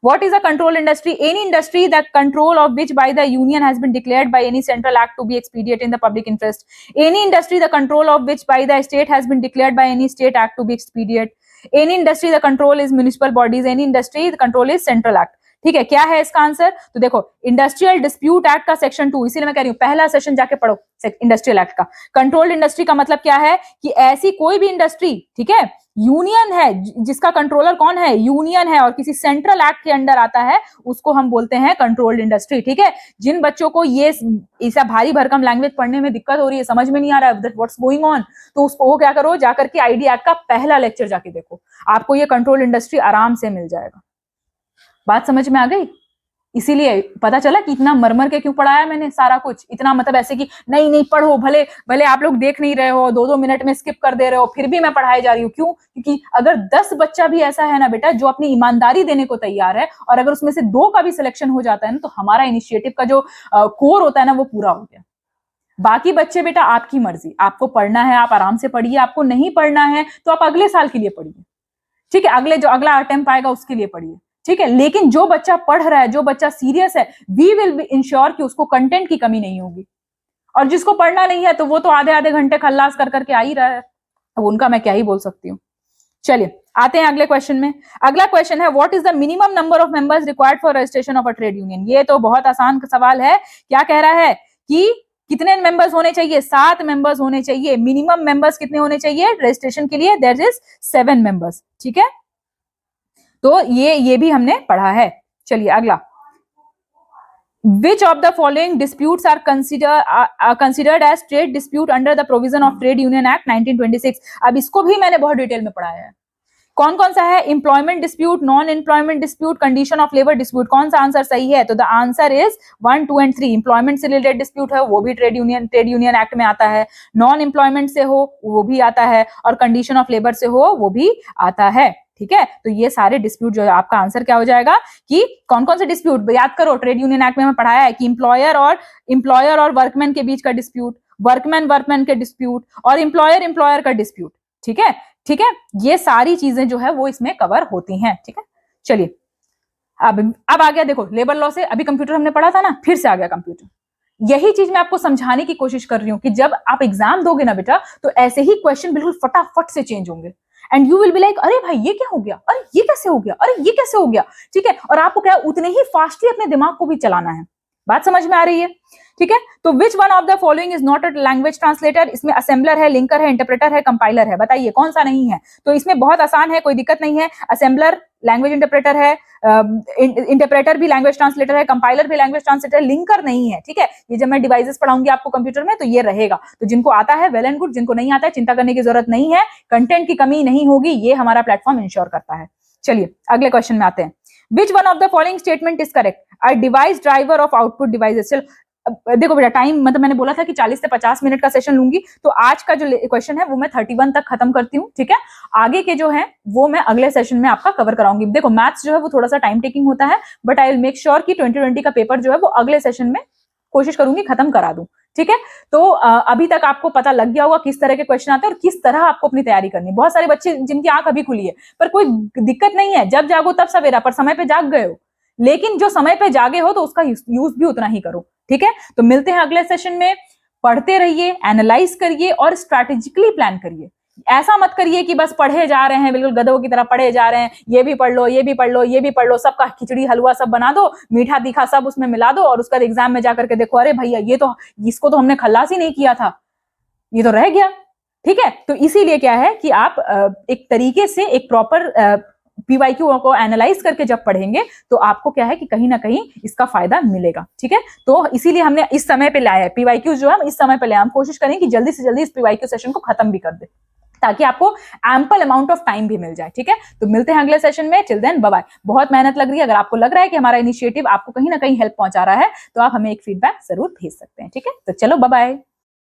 What is a control industry? Any industry that control of which by the union has been declared by any central act to be expedient in the public interest. Any industry the control of which by the state has been declared by any state act to be expedient. Any industry the control is municipal bodies. Any industry the control is central act. ठीक है, क्या है इसका आंसर? तो देखो, इंडस्ट्रियल डिस्प्यूट एक्ट का सेक्शन 2, इसीलिए मैं कह रही हूं पहला सेशन जाके पढ़ो इंडस्ट्रियल एक्ट का। कंट्रोल्ड इंडस्ट्री का मतलब क्या है कि ऐसी कोई भी इंडस्ट्री, ठीक है, यूनियन है, जिसका कंट्रोलर कौन है? यूनियन है, और किसी सेंट्रल एक्ट के अंडर आता है, उसको हम बोलते हैं कंट्रोल्ड इंडस्ट्री, ठीक है। जिन बच्चों को ये ऐसा भारी भरकम लैंग्वेज पढ़ने में दिक्कत हो रही है, समझ में नहीं आ रहा है व्हाट्स गोइंग ऑन, तो उसको क्या करो, जाकर के आईडी एक्ट का पहला लेक्चर जाके देखो, आपको ये कंट्रोल इंडस्ट्री आराम से मिल जाएगा। बात समझ में आ गई? इसीलिए पता चला कि इतना मरमर के क्यों पढ़ाया मैंने सारा कुछ, इतना मतलब ऐसे कि नहीं पढ़ो, भले भले आप लोग देख नहीं रहे हो, 2-2 मिनट में स्किप कर दे रहे हो, फिर भी मैं पढ़ाई जा रही हूँ। क्यों? क्योंकि अगर 10 बच्चा भी ऐसा है ना बेटा जो अपनी ईमानदारी देने को तैयार है, और अगर उसमें से 2 का भी सिलेक्शन हो जाता है ना, तो हमारा इनिशिएटिव का जो कोर होता है ना, वो पूरा हो गया। बाकी बच्चे बेटा आपकी मर्जी, आपको पढ़ना है आप आराम से पढ़िए, आपको नहीं पढ़ना है तो आप अगले साल के लिए पढ़िए, ठीक है, जो अगला अटेम्प्ट आएगा उसके लिए पढ़िए, ठीक है। लेकिन जो बच्चा पढ़ रहा है, जो बच्चा सीरियस है, वी विल बी इंश्योर कि उसको कंटेंट की कमी नहीं होगी, और जिसको पढ़ना नहीं है तो वो तो आधे घंटे खल्लास कर करके आ ही रहा है, अब उनका मैं क्या ही बोल सकती हूँ। चलिए आते हैं अगले क्वेश्चन में। अगला क्वेश्चन है, what is the minimum number of members required for registration of a trade union? ये तो बहुत आसान सवाल है। क्या कह रहा है कि कितने मेंबर्स होने चाहिए? 7 मेंबर्स होने चाहिए। मिनिमम मेंबर्स कितने होने चाहिए रजिस्ट्रेशन के लिए? देयर इज 7 मेंबर्स, ठीक है। तो ये भी हमने पढ़ा है। चलिए अगला, Which of the following disputes are considered as trade dispute under the provision of Trade Union Act 1926? अब इसको भी मैंने बहुत डिटेल में पढ़ाया है। कौन कौन सा है? Employment dispute, non employment dispute, condition of labour dispute. कौन सा आंसर सही है? तो the answer is 1, 2 and 3। Employment से रिलेटेड डिस्प्यूट है, वो भी ट्रेड यूनियन एक्ट में आता है। नॉन एम्प्लॉयमेंट से हो, वो भी आता है, और कंडीशन ऑफ लेबर से हो, वो भी आता है, ठीक है। तो ये सारे डिस्प्यूट जो है आपका आंसर क्या हो जाएगा कि कौन कौन से डिस्प्यूट, याद करो ट्रेड यूनियन एक्ट में हमें पढ़ाया है कि इंप्लॉयर और वर्कमैन के बीच का डिस्प्यूट, वर्कमैन के डिस्प्यूट और इंप्लॉयर का डिस्प्यूट, ठीक है। ठीक है, ये सारी चीजें जो है वो इसमें कवर होती हैं, ठीक है। चलिए अब आ गया, देखो लेबर लॉ से अभी कंप्यूटर हमने पढ़ा था ना, फिर से आ गया कंप्यूटर। यही चीज मैं आपको समझाने की कोशिश कर रही हूं कि जब आप एग्जाम दोगे ना बेटा, तो ऐसे ही क्वेश्चन बिल्कुल फटाफट से चेंज होंगे and you will be like अरे भाई ये क्या हो गया, अरे ये कैसे हो गया, अरे ये कैसे हो गया, ठीक है। और आपको क्या उतने ही फास्टली अपने दिमाग को भी चलाना है। बात समझ में आ रही है, ठीक है। तो विच one of the following is not a language translator, इसमें असेंबलर है, लिंकर है, इंटरप्रेटर है, कंपाइलर है, बताइए कौन सा नहीं है। तो इसमें बहुत आसान है, कोई दिक्कत नहीं है। असेंबलर लैंग्वेज इंटरप्रेटर है, इंटरप्रेटर भी लैंग्वेज ट्रांसलेटर है, कंपाइलर भी लैंग्वेज ट्रांसलेटर, लिंकर नहीं है, ठीक है। ये जब मैं डिवाइसेस पढ़ाऊंगी आपको कंप्यूटर में तो ये रहेगा। तो जिनको आता है वेल एंड गुड, जिनको नहीं आता है चिंता करने की जरूरत नहीं है, कंटेंट की कमी नहीं होगी, ये हमारा प्लेटफॉर्म इंश्योर करता है। चलिए अगले क्वेश्चन में आते हैं। विच one of the following statement is correct, a device driver of output devices. चलो देखो बेटा टाइम, मतलब मैंने बोला था कि 40 से 50 मिनट का सेशन लूंगी, तो आज का जो क्वेश्चन है वो मैं 31 तक खत्म करती हूँ, ठीक है। आगे के जो है वो मैं अगले सेशन में आपका कवर कराऊंगी। देखो मैथ्स जो है वो थोड़ा सा टाइम टेकिंग होता है, but I will make sure कि 2020 का पेपर जो है वो अगले सेशन में कोशिश करूंगी खत्म करा दूं, ठीक है। तो अभी तक आपको पता लग गया होगा किस तरह के क्वेश्चन आते हैं और किस तरह आपको अपनी तैयारी करनी है। बहुत सारे बच्चे जिनकी आंख अभी खुली है, पर कोई दिक्कत नहीं है, जब जागो तब सवेरा, पर समय पे जाग गए हो। लेकिन जो समय पे जागे हो तो उसका यूज भी उतना ही करो, ठीक है। तो मिलते हैं अगले सेशन में। पढ़ते रहिए, एनालाइज करिए और स्ट्रैटेजिकली प्लान करिए। ऐसा मत करिए कि बस पढ़े जा रहे हैं, बिल्कुल गधों की तरह पढ़े जा रहे हैं, ये भी पढ़ लो, ये भी पढ़ लो, ये भी पढ़ लो, सबका खिचड़ी हलवा सब बना दो, मीठा तीखा सब उसमें मिला दो, और उसका एग्जाम में जाकर के देखो अरे भैया ये तो, इसको तो हमने खल्लास ही नहीं किया था, ये तो रह गया, ठीक है। तो इसीलिए क्या है कि आप एक तरीके से एक प्रॉपर पीवाईक्यू को एनालाइज करके जब पढ़ेंगे तो आपको क्या है कि कहीं ना कहीं इसका फायदा मिलेगा, ठीक है। तो इसीलिए हमने इस समय पे लाया है पीवाईक्यू, जो हम इस समय पे लाया, हम कोशिश करें कि जल्दी से जल्दी इस पीवाईक्यू सेशन को खत्म भी कर दे, ताकि आपको एम्पल अमाउंट ऑफ टाइम भी मिल जाए, ठीक है। तो मिलते हैं अगले सेशन में, टिल देन बाय बाय। बहुत मेहनत लग रही है, अगर आपको लग रहा है कि हमारा इनिशिएटिव आपको कहीं ना कहीं हेल्प पहुंचा रहा है तो आप हमें एक फीडबैक जरूर भेज सकते हैं, ठीक है। तो चलो बाय बाय।